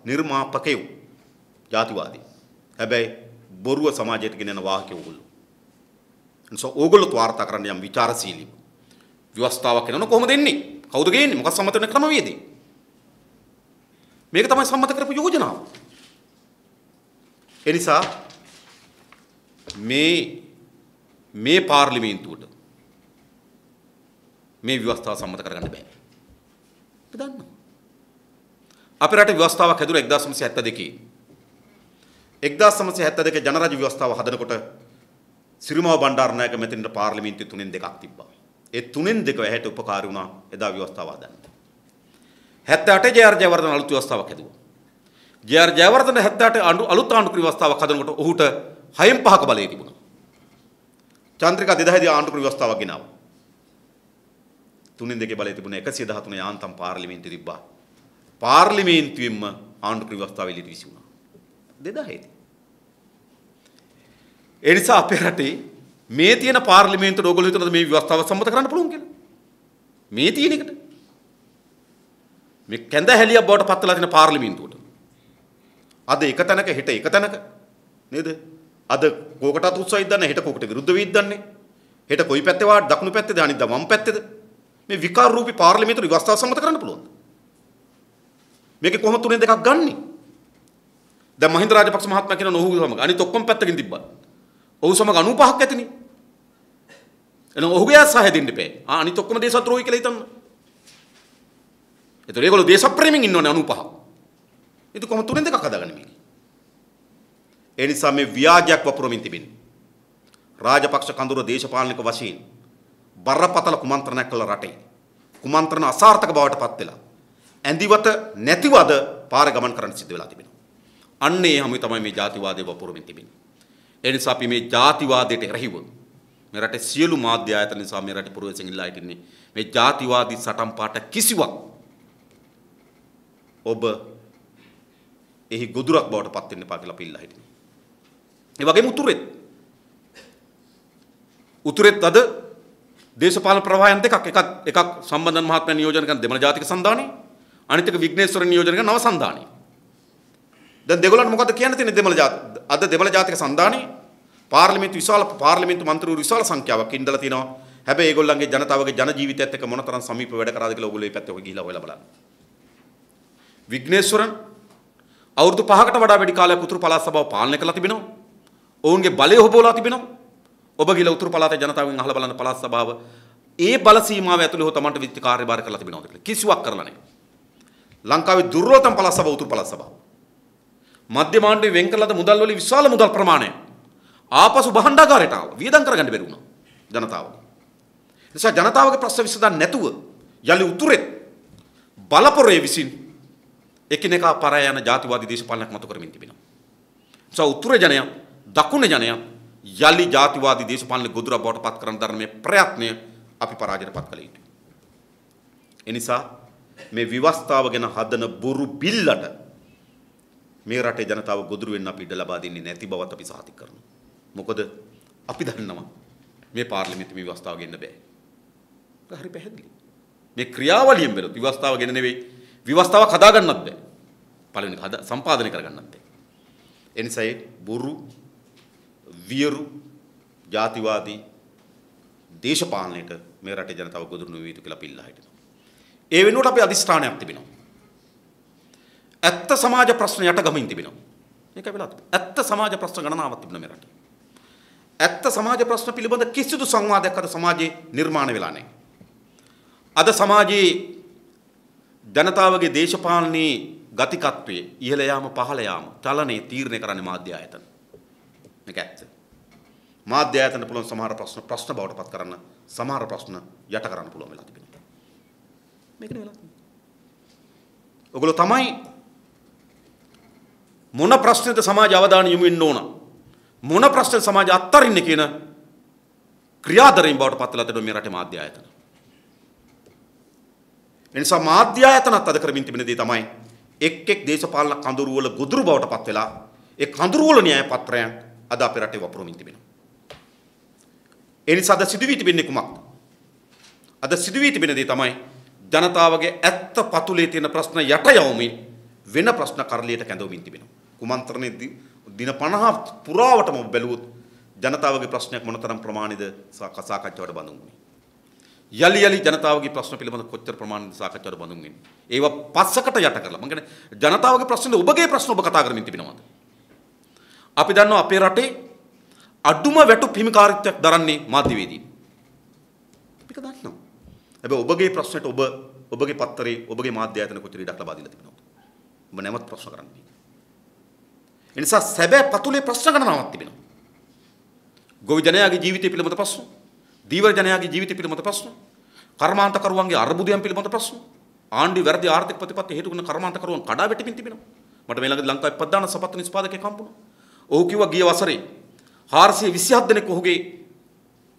A: නිර්මාපකයෝ ජාතිවාදී. හැබැයි බොරුව සමාජයට ගෙනන වාහකේ ඕගොල්ලෝ. එනිසා ඕගොල්ලෝ වාර්තා කරන්න යම් විචාරශීලීව ව්‍යවස්ථාවක් කරන කොහොමද එන්නේ? කවුද ගේන්නේ? මොකක් සම්මත වෙන ක්‍රමවේදය? මේක තමයි සම්මත කරපු යෝජනාව. එනිසා මේ පාර්ලිමේන්තුවට මේ ව්‍යවස්ථාව සම්මත කරගන්න බෑ. අපි දන්නවා. අපේ රටේ ව්‍යවස්ථාවක් හැදුණා 1972. 1972 ජනරාජ්‍ය ව්‍යවස්ථාව හදනකොට සිරිමාව බණ්ඩාරනායක මෙතනට පාර්ලිමේන්තුවේ 3න් 2ක් තිබ්බා. ඒ 3න් 2 ඇහැට උපකාරී වුණා එදා ව්‍යවස්ථාව හදන්න. 78 ජේ.ආර්. ජයවර්ධන අලුත් ව්‍යවස්ථාවක් හැදුවා. ජේ.ආර්. ජයවර්ධන 78 අලුත් ආණ්ඩුක්‍රම ව්‍යවස්ථාවක් හදනකොට ඔහුට 6න් 5ක බලය තිබුණා. චන්ද්‍රිකා 2000 දී ආණ්ඩුක්‍රම ව්‍යවස්ථාවක් ගෙනාවා. 3න් 2 බලය තිබුණා 113 යාන්තම් පාර්ලිමේන්තුවේ තිබ්බා. පාර්ලිමේන්තුවෙන්ම ආණ්ඩුක්‍රම ව්‍යවස්ථාව එළියට විසි වුණා. 2000 දී. ඒ නිසා අපේ රටේ මේ තියෙන පාර්ලිමේන්තුවට ඕගොල්ලෝ හිතනද මේ ව්‍යවස්ථාව සම්මත කරන්න පුළුවන් කියලා? මේ තියෙන එකට. මේ කැඳ හැලියක් බවට පත් වෙලා තියෙන පාර්ලිමේන්තුවට. අද එක තැනක හෙට එක තැනක නේද? අද කෝකටත් උත්සවයක් දන්නේ හෙට කෝකට විරුද්ධ වෙයිද දන්නේ. හෙට කොයි පැත්තේ වා දකුණු පැත්තේද අනිද්දා වම් පැත්තේද? මේ විකාර රූපී පාර්ලිමේන්තුවේ ව්‍යවස්ථාව සම්මත කරන්න පුළුවන්ද? මේකේ කොහොමද 3න් 2ක් ගන්නෙ? දැන් මහින්ද රාජපක්ෂ මහත්මයා කියන ඔහු සමග අනිත් ඔක්කොම පැත්තකින් තිබ්බා. ඔහු සමග 95ක් ඇතිනේ. එහෙනම් ඔහුගේ අසහය දෙන්න එපා. අනිත් ඔක්කොම දේශද්‍රෝහී කියලා හිතන්න. ඒතර ඒගොල්ලෝ දේශප්‍රේමීන් ඉන්නවනේ 95. ඒක කොහොමද 3න් 2ක් හදාගන්නේ මේක? ඒ නිසා මේ ව්‍යාජයක් වපුරමින් තිබෙන්නේ. රාජපක්ෂ කඳුර දේශපාලනික වශයෙන් බරපතල කුමන්ත්‍රණයක් කළ රටේ. කුමන්ත්‍රණ අසාර්ථක බවට පත් වෙලා. ඇඳිවත නැතිවද පාර ගමන් කරන්න සිද්ධ වෙලා තිබෙනවා. අන්න ඒ හැම තමයි මේ ජාතිවාදයේ වපුරමින් තිබෙන්නේ. ඒ නිසා අපි මේ ජාතිවාදයට එරෙහිව මේ රටේ සියලු මාධ්‍ය ආයතන නිසා මේ රටේ පුරවැසියන් ඉල්ලා හිටින්නේ මේ ජාතිවාදී සටන් පාට කිසිවක් ඔබ එහි ගොදුරක් බවට පත් වෙන්න එපා කියලා අපි ඉල්ලා හිටින්නේ. ඒ වගේම උතුරෙත් අද දේශපාලන ප්‍රවාහයන් දෙකක් එකක් සම්බන්ධන් මහත්මයා නියෝජනය කරන දෙමළ ජාතික සන්ධානය අනිත් එක විග්නේශ්වර නියෝජනය කරන නව සන්ධානය. දැන් දෙගොල්ලන්ට මොකද කියන්න තියෙන්නේ අද දෙමළ ජාතික සන්ධානයේ පාර්ලිමේන්තු මන්ත්‍රීවරු විශාල සංඛ්‍යාවක් ඉඳලා තිනවා. හැබැයි ඒගොල්ලන්ගේ ජනතාවගේ ජන ජීවිතයත් එක්ක මොනතරම් සමීප වැඩ කරාද කියලා ඔයගොල්ලෝ මේ පැත්තේ ඔය ගිහිලා හොයලා බලන්න. විග්නේශ්වරන් අවුරුදු 5කට වඩා වැඩි කාලයක් උතුරු පළාත් සභාව පාලනය කරලා තිබෙනවා. ඔවුන්ගේ බලය හොබවලා තිබෙනවා. ඔබ ගිහිලා උතුරු පළාතේ ජනතාවගෙන් අහලා බලන්න පළාත් සභාව ඒ බල සීමාව ඇතුළේ හෝ තමන්ට විත්ති කාර්යභාර කරලා තිබෙනවද කියලා. කිසිවක් කරලා නැහැ. ලංකාවේ දුර්වලතම පළාත් සභාව උතුරු පළාත් සභාව. මධ්‍යම ආණ්ඩුවේ වෙන් කළ ලද මුදල් වලින් විශාල මුදල් ප්‍රමාණයක් ආපසු භාණ්ඩාගාරයට ආවා. වියදම් කරගන්න බැරි වුණා ජනතාව. නිසා ජනතාවගේ ප්‍රශ්න විසඳන්න නැතුව යලි උතුරෙත් බලපොරේ විසින් එකිනෙකා පරා යන ජාතිවාදී දේශපාලනයක් මතු කරමින් තිබෙනවා. නිසා උතුරේ ජනයා දකුණේ ජනයා යලි ජාතිවාදී දේශපාලන ගොදුර බවට පත් කරන දරන මේ ප්‍රයත්නය අපි පරාජයට පත් කළ යුතුයි. එනිසා මේ විවස්ථාව ගැන හදන බොරු බිල්ලට මේ රටේ ජනතාව ගොදුරු වෙන්න අපි ඉඩ ලබා දෙන්නේ නැති බවත් අපි සාතික කරනවා. මොකද අපි දන්නවා මේ පාර්ලිමේන්තු මේ විවස්ථාව ගෙන්න බෑ. ඒක හරි පැහැදිලි. මේ ක්‍රියාවලියෙන් බැලුවොත් විවස්ථාව ගෙන්න නෙවෙයි විවස්ථාවක් හදාගන්නත් බෑ. පළවෙනි සම්පාදනය කරගන්නත් බෑ. ඒ නිසා බොරු වියරු ජාතිවාදී දේශපාලනයට මේ රටේ ජනතාව ගොදුරු නොවිය යුතු කියලා අපි ඉල්ලා හිටිනවා. ඒ වෙනුවට අපි අධිෂ්ඨානයක් තිබෙනවා. ඇත්ත සමාජ ප්‍රශ්න යට ගමින් තිබෙනවා. මේකයි වෙලා තිබෙන්නේ. ඇත්ත සමාජ ප්‍රශ්න ගණනාවක් තිබෙනවා මේ රටේ. ඇත්ත සමාජ ප්‍රශ්න පිළිබඳ කිසිදු සංවාදයක් අද සමාජයේ නිර්මාණය වෙලා නැහැ. අද සමාජයේ ජනතාවගේ දේශපාලනයේ ගතිකත්වයේ ඉහළ යාම පහළ යාම චලනයේ තීරණය කරන්නේ මාධ්‍ය ආයතන. මේක ඇත්ත. මාධ්‍ය ආයතන පුළුවන් සමහර ප්‍රශ්න බවට පත් කරන්න සමහර ප්‍රශ්න යට කරන්න පුළුවන් වෙලා තිබෙනවා. මේකනේ වෙලා තියෙන්නේ. ඔගොල්ලෝ තමයි මොන ප්‍රශ්නෙද සමාජ අවධානය යොමු වෙන්න ඕන මොන ප්‍රශ්න සමාජ අත්තරින්නේ කියන ක්‍රියාදරයෙන් බවට පත් වෙලා තියෙනවා මේ රටේ මාධ්‍ය ආයතන. එනිසා මාධ්‍ය ආයතනත් අද කරමින් තිබෙන දේ තමයි එක් දේශපාලන කඳුරු වල ගොදුරු බවට පත් වෙලා ඒ කඳුරු වල න්‍යාය පත්‍රයන් අද අපේ රටේ වපුරමින් තිබෙනවා. ඒ නිසා අද සිදුවී තිබෙන්නේ කුමක්ද? අද සිදුවී තිබෙන දේ තමයි ජනතාවගේ ඇත්ත පතුලේ තියෙන ප්‍රශ්න යට යවමින් වෙන ප්‍රශ්න කරලියට කැඳවමින් තිබෙනවා. කුමන්ත්‍රණයේ දින 50 පුරාවටම බැලුවොත් ජනතාවගේ ප්‍රශ්නයක් මොනතරම් ප්‍රමාණිද සාකච්ඡාවට බඳුන් වුණේ. යලි ජනතාවගේ ප්‍රශ්න පිළිබඳ කොච්චර ප්‍රමාණිද සාකච්ඡාවට බඳුන් වෙන්නේ. ඒව පස්සකට යට කරලා මම කියන්නේ ජනතාවගේ ප්‍රශ්න ඔබගේ ප්‍රශ්න ඔබ කතා කරමින් තිබෙනවාද? අපි දන්නවා අපේ රටේ අඩුම වැටුප් හිමිකාරීත්වයක් දරන්නේ මාධ්‍යවේදීන්. මේක දන්නවා. හැබැයි ඔබගේ ප්‍රශ්නට ඔබගේ පත්තරේ ඔබගේ මාධ්‍ය ආයතන කොච්චර ඉඩක් ලබා දීලා තිබෙනවද? ඔබ නැවත ප්‍රශ්න කරන්නේ. ඒ නිසා සැබෑ පතුලේ ප්‍රශ්න ගණනාවක් තිබෙනවා. ගොවි ජනයාගේ ජීවිතය පිළිබඳ ප්‍රශ්න, දීවර ජනයාගේ ජීවිතය පිළිබඳ ප්‍රශ්න, කර්මාන්තකරුවන්ගේ අර්බුදයන් පිළිබඳ ප්‍රශ්න, ආණ්ඩුවේ වැරදි ආර්ථික ප්‍රතිපත්ති හේතු කරන කර්මාන්තකරුවන් කඩා වැටෙමින් තිබෙනවා. මට මේ ළඟදී ලංකාවේ ප්‍රධාන සපත්තු නිෂ්පාදකයෙක් හම්බුණා. ඔහු කිව්වා ගිය වසරේ 427 දෙනෙක් ඔහුගේ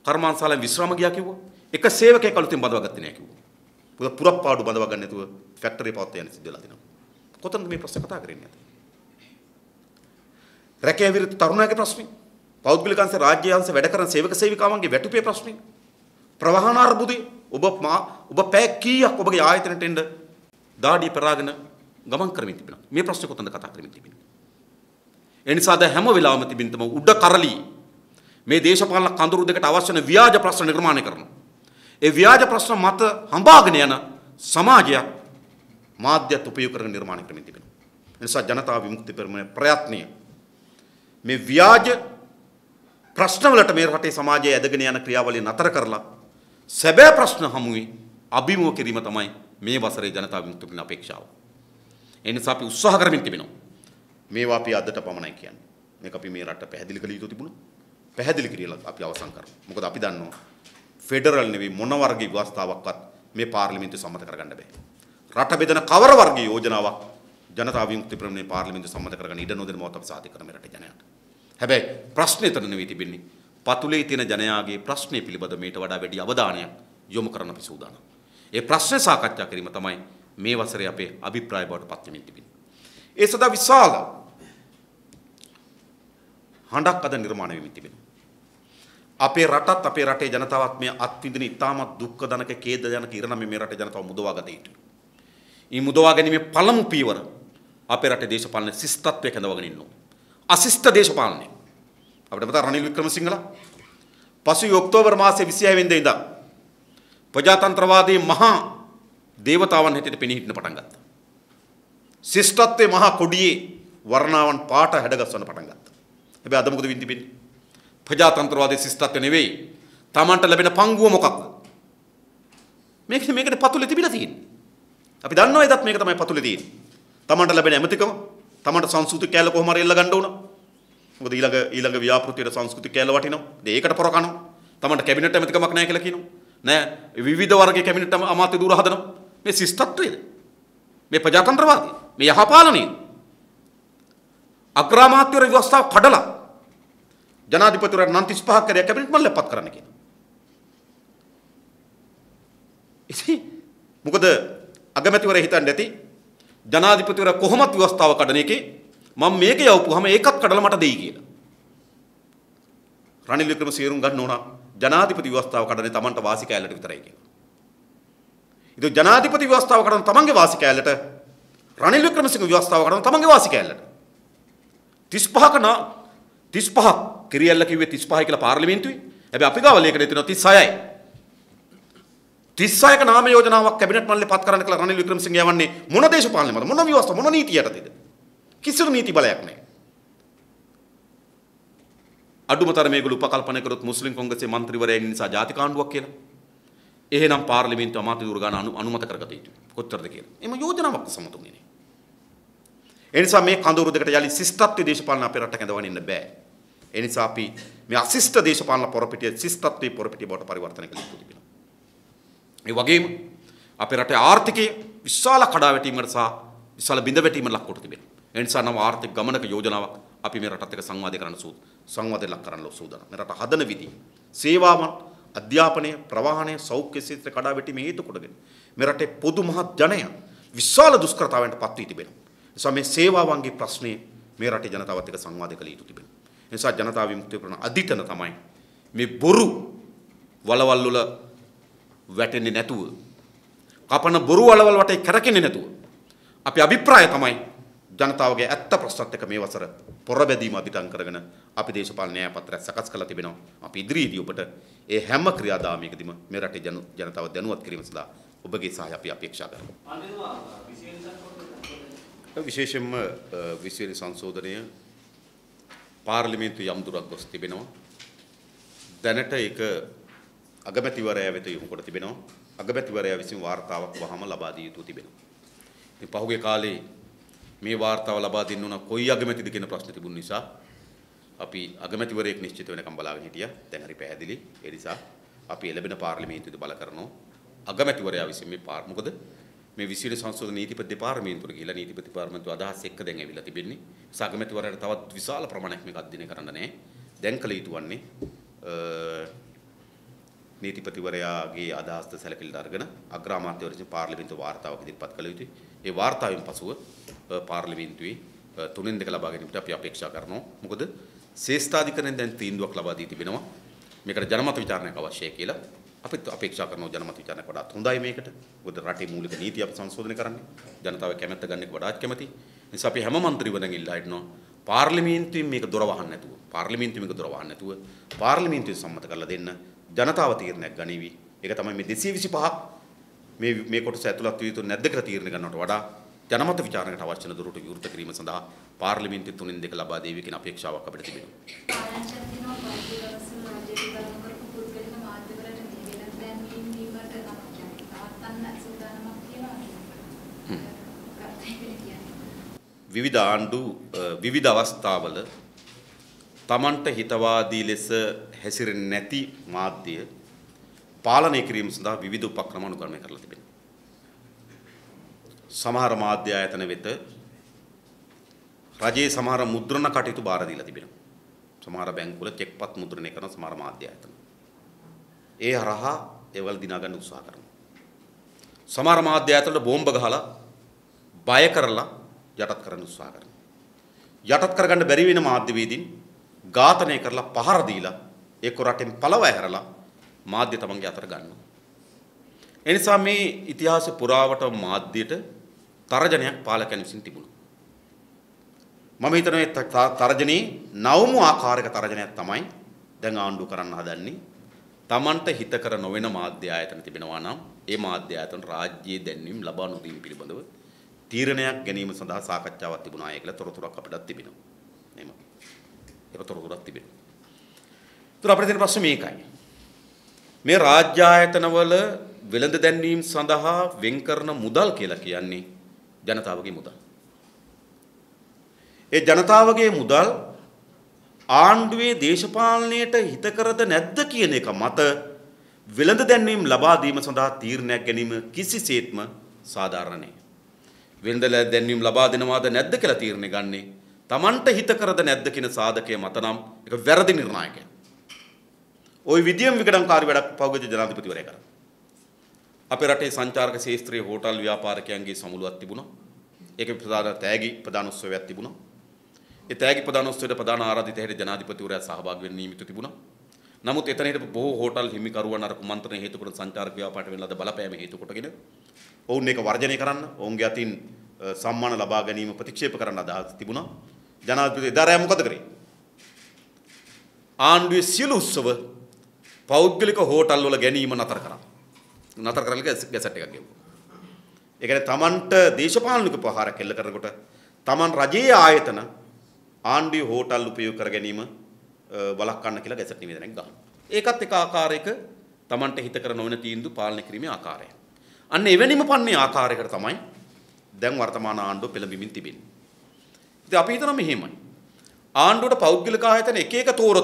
A: කර්මාන්තශාලාවෙන් විශ්‍රාම ගියා කිව්වා. එක සේවකයෙක් අලුතෙන් බඳවා ගත්තේ නැහැ කිව්වා. පුරප්පාඩු බඳවා ගන්න නැතුව ෆැක්ටරි පවත්ත යන සිද්ධ වෙලා තිනවා. කොතනද මේ ප්‍රශ්න කතා කරන්නේ නැත්තේ? රැකියා විරුද්ධ තරුණයාගේ ප්‍රශ්නේ, පෞද්ගලික අංශ රාජ්‍ය අංශ වැඩ කරන සේවක සේවිකාවන්ගේ වැටුපේ ප්‍රශ්නේ, ප්‍රවාහන අර්බුදේ ඔබ පැය කීයක් ඔබගේ ආයතනයට එන්න දාඩිය පෙරාගෙන ගමන් කරමින් තිබෙනවා. මේ ප්‍රශ්නේ කොතනද කතා කරමින් තිබෙන්නේ? ඒ නිසා දැන් හැම වෙලාවෙම තිබෙන තම උඩ කරලි මේ දේශපාලන කඳුරු දෙකට අවශ්‍ය වෙන ව්‍යාජ ප්‍රශ්න නිර්මාණය කරනවා. ඒ ව්‍යාජ ප්‍රශ්න මත හඹාගෙන යන සමාජයක් මාධ්‍යත් උපයෝග කරගෙන නිර්මාණය කරමින් තිබෙනවා. ඒ නිසා ජනතා විමුක්ති පෙරමුණේ ප්‍රයත්නය මේ ව්‍යාජ ප්‍රශ්න වලට මේ රටේ සමාජයේ ඇදගෙන යන ක්‍රියාවලිය නතර කරලා සැබෑ ප්‍රශ්න හමුවේ අභිමුඛ කිරීම තමයි මේ වසරේ ජනතා විමුක්ති පෙරමුණේ අපේක්ෂාව. ඒ නිසා අපි උත්සාහ කරමින් තිබෙනවා. මේවා අපි අදට පමණයි කියන්නේ. මේක අපි මේ රට පැහැදිලි කළ යුතු තිබුණා. පැහැදිලි කියලා අපි අවසන් කරමු. මොකද අපි දන්නවා ෆෙඩරල් නෙවෙයි මොන වර්ගයේ ව්‍යවස්ථාවක්වත් මේ පාර්ලිමේන්තුව සම්මත කරගන්න බෑ. රට බෙදන කවර වර්ගයේ යෝජනාවක් ජනතා විමුක්ති පෙරමුණේ පාර්ලිමේන්තුව සම්මත කරගන්න ඉඩ නොදෙන මොහොත අපි සාධක කරන මේ රටේ ජනයාට. හැබැයි ප්‍රශ්නේ එතන නෙවෙයි තිබෙන්නේ. පතුලේ තියෙන ජනයාගේ ප්‍රශ්නේ පිළිබඳ මේට වඩා වැඩි අවධානයක් යොමු කරන්න අපි සූදානම්. ඒ ප්‍රශ්නේ සාකච්ඡා කිරීම තමයි මේ වසරේ අපේ අභිප්‍රාය බවට පත් වෙමින් තිබෙන්නේ. ඒ සදා විශාල හඬක් අද නිර්මාණය වෙමින් තිබෙනවා. අපේ රටත් අපේ රටේ ජනතාවත් මේ අත්විඳින ඉතාමත් දුක්ඛදනක ඛේදජනක ඉරණම මේ රටේ ජනතාව මුදවා ගත යුතුයි. මේ මුදවා ගැනීමේ පළමු පියවර අපේ රටේ දේශපාලන ශිෂ්ටත්වය කැඳවගෙන ඉන්න ඕන. අශිෂ්ට දේශපාලනය. අපිට මතක රනිල් වික්‍රමසිංහලා පසුගිය ඔක්තෝබර් මාසයේ 26 වෙනිදා ඉඳන් ප්‍රජාතන්ත්‍රවාදී මහා දේවතාවන් හැටියට පෙනී හිටින්න පටන් ගත්තා. ශිෂ්ටත්වයේ මහා කොඩියේ වර්ණාවන් පාට හැඩගස්වන්න පටන් ගත්තා. හැබැයි අද මොකද වෙන්නේ? ප්‍රජාතන්ත්‍රවාදී ශිෂ්ටත්වය නෙවෙයි. Tamanට ලැබෙන පංගුව මොකක්ද? මේකට පතුලේ තිබිලා තියෙන්නේ. අපි දන්නවා එදත් මේක තමයි පතුලේ තියෙන්නේ. Tamanට ලැබෙන ඇමතිකම, Tamanට සංස්කෘතික කැල කොහොම හරි එල්ල ගන්න ඕන. මොකද ඊළඟ ව්‍යාපෘතියේ සංස්කෘතික කැලල වටිනවා. ඒකට පොර කනවා. තමන්ට කැබිනට් ඇමතිකමක් නැහැ කියලා කියනවා. නෑ විවිධ වර්ගයේ කැබිනට් අමාත්‍ය ධූර හදනවා. මේ ශිෂ්ටත්වයේද? මේ ප්‍රජාතන්ත්‍රවාදී. මේ යහපාලනයේ. අග්‍රාමාත්‍යවර ව්‍යවස්ථාව කඩලා ජනාධිපතිවරයාට නම් 35ක් කරේ කැබිනට් මණ්ඩලයපත් කරන්න කියනවා. ඉතින් මොකද අගමැතිවරයා හිතන්නේ නැති ජනාධිපතිවරයා කොහොමත් ව්‍යවස්ථාව කඩන එකේ මම මේක යවපුවාම ඒකත් කඩලා මට දෙයි කියලා. රනිල් වික්‍රමසිංහරුන් ගන්න ඕන ජනාධිපති ව්‍යවස්ථාව කඩන්නේ Tamanට වාසි කැලලට විතරයි කියලා. ඉතින් ජනාධිපති ව්‍යවස්ථාව කඩන Tamanගේ වාසි කැලලට රනිල් වික්‍රමසිංහ ව්‍යවස්ථාව කඩන Tamanගේ වාසි කැලලට 35 කිරියල්ල කිව්වේ 35යි කියලා පාර්ලිමේන්තුවේ. හැබැයි අපි ගාව ලේඛනය තියෙනවා 36යි. 36ක නාම යෝජනාවක් කැබිනට් මණ්ඩලේ පත් කරන්න කියලා රනිල් වික්‍රමසිංහ යවන්නේ මොන දේශපාලනය මත මොන ව්‍යවස්ථාව මොන නීතියටද? කිසිදු නීති බලයක් නැහැ. අඩුමතර මේගොල්ලෝ උපකල්පනය කරොත් මුස්ලිම් කොංග්‍රසයේ മന്ത്രിවරයා ඉන්න නිසා ජාතික ආණ්ඩුවක් කියලා. එහෙනම් පාර්ලිමේන්තුව අමාත්‍ය ධූර ගන්න අනුමත කරගත යුතුයි. කොච්චරද කියලා. එම යෝජනාවක් සමතුන්නේ නේ. ඒ නිසා මේ කඳවුරු දෙකට යලි ශිෂ්ටත්වයේ දේශපාලන අපේ රට කැඳවන්න බෑ. ඒ නිසා අපි මේ අශිෂ්ට දේශපාලන පොරපිටිය ශිෂ්ටත්වයේ පොරපිටිය බවට පරිවර්තනය කළ යුතු තිබෙනවා. ඒ වගේම අපේ රටේ ආර්ථිකයේ විශාල කඩාවැටීමකට සහ විශාල බිඳවැටීමකට ලක් කොට තිබෙනවා. ඒ නිසා නව ආර්ථික ගමනක යෝජනාවක් අපි මේ රටත් එක්ක සංවාදය කරන්න සංවාදයක් ලක් කරන්න සූදානම්. මේ රට හදන විදිහ, සේවාවන්, අධ්‍යාපනය, ප්‍රවාහනය, සෞඛ්‍ය ක්ෂේත්‍ර කඩාවැටීම හේතු කොටගෙන මේ රටේ පොදු මහත් ජනය විශාල දුෂ්කරතාවයන්ට පත් වී තිබෙනවා. ඒ නිසා මේ සේවාවන්ගේ ප්‍රශ්නේ මේ රටේ ජනතාවත් එක්ක සංවාදය කළ යුතු තිබෙනවා. ඒ නිසා ජනතා විමුක්තිය කරන අධිතන තමයි මේ බොරු වලවල් වල වැටෙන්නේ නැතුව, කපන බොරු වලවල් වටේ කරකෙන්නේ නැතුව අපි අභිප්‍රාය තමයි ජනතාවගේ ඇත්ත ප්‍රශ්නත් එක්ක මේ වසර පොරබැදීම අධිටන් කරගෙන අපි දේශපාලන න්‍යාය පත්‍රයක් සකස් කරලා තිබෙනවා. අපි ඉදිරියේදී ඔබට ඒ හැම ක්‍රියාදාමයකදීම මේ රටේ ජනතාව දැනුවත් කිරීම සඳහා ඔබගේ සහාය අපි අපේක්ෂා කරනවා. විශේෂයෙන්ම විශේෂ සංශෝධනය පාර්ලිමේන්තු යම් දුරක් ගොස් තිබෙනවා. දැනට ඒක අගමැතිවරයා වෙත යොමු කොට තිබෙනවා. අගමැතිවරයා විසින් වාර්තාවක් වහම ලබා දිය යුතු තිබෙනවා. මේ පහුගිය කාලේ මේ වාර්තාව ලබා දෙන්න උන කොයි අගමැතිද කියන ප්‍රශ්න තිබුණ නිසා අපි අගමැතිවරයෙක් නිශ්චිත වෙනකම් බලාගෙන හිටියා. දැන් හරි පැහැදිලි. ඒ නිසා අපි එළඹෙන පාර්ලිමේන්තුවේ බල කරනවා අගමැතිවරයා විසින් මොකද මේ විශේෂ සංශෝධන නීතිපති දෙපාර්තමේන්තුවට ගිහිලා නීතිපති දෙපාර්තමේන්තුව අදහස් එක්ක දැන් ඇවිල්ලා තිබෙන්නේ. අගමැතිවරයාට තවත් විශාල ප්‍රමාණයක් මේක අධ්‍යයනය කරන්න නැහැ. දැන් කළ යුතු වන්නේ නීතිපතිවරයාගේ අදහස්ද සැලකිලිට අරගෙන අග්‍රාමාත්‍යවරයා විසින් පාර්ලිමේන්තු වාර්තාවක් ඉදිරිපත් කළ යුතුයි. ඒ වාර්තාවෙන් පසුව පාර්ලිමේන්තුවේ 3-2 ලබා ගැනීමට අපි අපේක්ෂා කරනවා. මොකද ශ්‍රේෂ්ඨාධිකරණයෙන් දැන් තීන්දුවක් ලබා දී තිබෙනවා. මේකට ජනමත විචාරණයක් අවශ්‍යයි කියලා. අපිත් අපේක්ෂා කරනවා ජනමත විචාරණයක් වඩාත් හොඳයි මේකට. මොකද රටේ මූලික නීති අපි සංශෝධනය කරන්නේ. ජනතාවගේ කැමැත්ත ගන්න එක වඩාත් කැමැති. ඒ නිසා අපි හැම മന്ത്രിවරයන් ඉල්ලා හිටනවා පාර්ලිමේන්තුවෙන් මේක දොර වහන්න නැතුව. පාර්ලිමේන්තුවෙන් සම්මත කරලා දෙන්න. ජනතාව තීරණයක් ගනිවි. ඒක තමයි මේ 225 මේ කොටස ඇතුළත් විය යුතු නැද්ද කියලා තීරණය ගන්නවට වඩා ජනමත විචාරණයකට අවශ්‍ය වන දුරට විවෘත කිරීම සඳහා පාර්ලිමේන්තුවේ 3-2 ලබා දේවි කියන අපේක්ෂාවක් අපිට තිබෙනවා. විවිධ ආණ්ඩු විවිධ අවස්ථාවල තමන්ට හිතවාදී ලෙස හැසිරෙන්නේ නැති මාධ්‍ය පාලනය කිරීම සඳහා විවිධ උපක්‍රම අනුගමනය කරලා තිබෙනවා. සමහර මාධ්‍ය ආයතන වෙත රජයේ සමහර මුද්‍රණ කටයුතු බාර දීලා තිබෙනවා. සමහර බැංකුවල චෙක්පත් මුද්‍රණය කරන සමහර මාධ්‍ය ආයතන. ඒ හරහා ඒවල් දිනා ගන්න උත්සාහ කරනවා. සමහර මාධ්‍ය ආයතන බෝම්බ ගහලා බය කරලා යටත් කරන්න උත්සාහ කරනවා. යටත් කරගන්න බැරි වෙන මාධ්‍යවේදීන් ඝාතනය කරලා පහර දීලා ඒක රටෙන් පළව ඇහැරලා මාධ්‍ය තමන්ගේ අතට ගන්නවා. ඒ නිසා මේ ඉතිහාස පුරාවට මාධ්‍යයට තර්ජනයක් පාලකයන් විසින් තිබුණා. මම හිතනවා මේ තර්ජනයේ නවමු ආකාරයක තර්ජනයක් තමයි දැන් ආණ්ඩුව කරන්න හදන්නේ. තමන්ට හිතකර නොවන මාධ්‍ය ආයතන තිබෙනවා නම් ඒ මාධ්‍ය ආයතන රාජ්‍යයේ දැන්වීම ලබා නොදීම පිළිබඳව තීරණයක් ගැනීම සඳහා සාකච්ඡාවක් තිබුණා. ඒකල තොරතුරක් අපිටත් තිබෙනවා. එහෙම. ඒක තොරතුරක් තිබෙනවා. ඒතර අපිට තියෙන ප්‍රශ්නේ මේකයි. මේ රාජ්‍ය ආයතනවල වෙළඳ දැන්වීම සඳහා වෙන් කරන මුදල් කියලා කියන්නේ ජනතාවගේ මුදල්. ඒ ජනතාවගේ මුදල් ආණ්ඩුවේ දේශපාලනයට හිතකරද නැද්ද කියන එක මත වෙළඳ දැන්වීම් ලබා දීම සඳහා තීරණයක් ගැනීම කිසිසේත්ම සාධාරණ නැහැ. වෙළඳ දැන්වීම් ලබා දෙනවාද නැද්ද කියලා තීරණය ගන්නේ Tamanට හිතකරද නැද්ද කියන සාධකයේ මත නම් ඒක වැරදි නිර්ණායකයක්. ওই විදියම විකටන්කාරී වැඩක් පෞද්ගලික ජනාධිපතිවරයා කරා. අපේ රටේ සංචාරක ශාස්ත්‍රීය හෝටල් ව්‍යාපාරිකයන්ගේ සමුළුවක් තිබුණා. ඒකේ ප්‍රධාන තෑගි ප්‍රධානෝත්සවයක් තිබුණා. ඒ තෑගි ප්‍රධානෝත්සවයට ප්‍රධාන ආරාධිත හැටියට ජනාධිපතිවරයා සහභාගී වෙන්න නියමිත තිබුණා. නමුත් එතන හිටපු බොහෝ හෝටල් හිමිකරුවන් අර කුමන්ත්‍රණ හේතු කොට සංචාරක ව්‍යාපාරයට වෙන ලද බලපෑම හේතු කොටගෙන ඔවුන් ඒක වර්ජනය කරන්න ඔවුන්ගේ අතින් සම්මාන ලබා ගැනීම ප්‍රතික්ෂේප කරන්න අදහස් තිබුණා. ජනාධිපති එදාරෑ මොකද කරේ? ආණ්ඩුවේ සියලු උත්සව පෞද්ගලික හෝටල් වල ගැනීම නතර කරා. නතර කරලා ගැසට් එකක් ගෙවුවා. ඒ කියන්නේ Tamanට දේශපාලනික ප්‍රහාරයක් එල්ල කරනකොට Taman රජයේ ආයතන ආණ්ඩුවේ හෝටල් උපයෝග කර ගැනීම වළක්වන්න කියලා ගැසට් නිවේදනයක් ගන්නවා. ඒකත් එක ආකාරයක Tamanට හිත කර නොවන තීන්දුව පාලනය කිරීමේ ආකාරය. අන්න එවැනිම පන්නේ ආකාරයකට තමයි දැන් වර්තමාන ආණ්ඩුව පෙළඹෙමින් තිබෙන්නේ. ඉතින් අපි හිතනවා මෙහෙමයි. ආණ්ඩුවට පෞද්ගලික ආයතන එක එක තෝර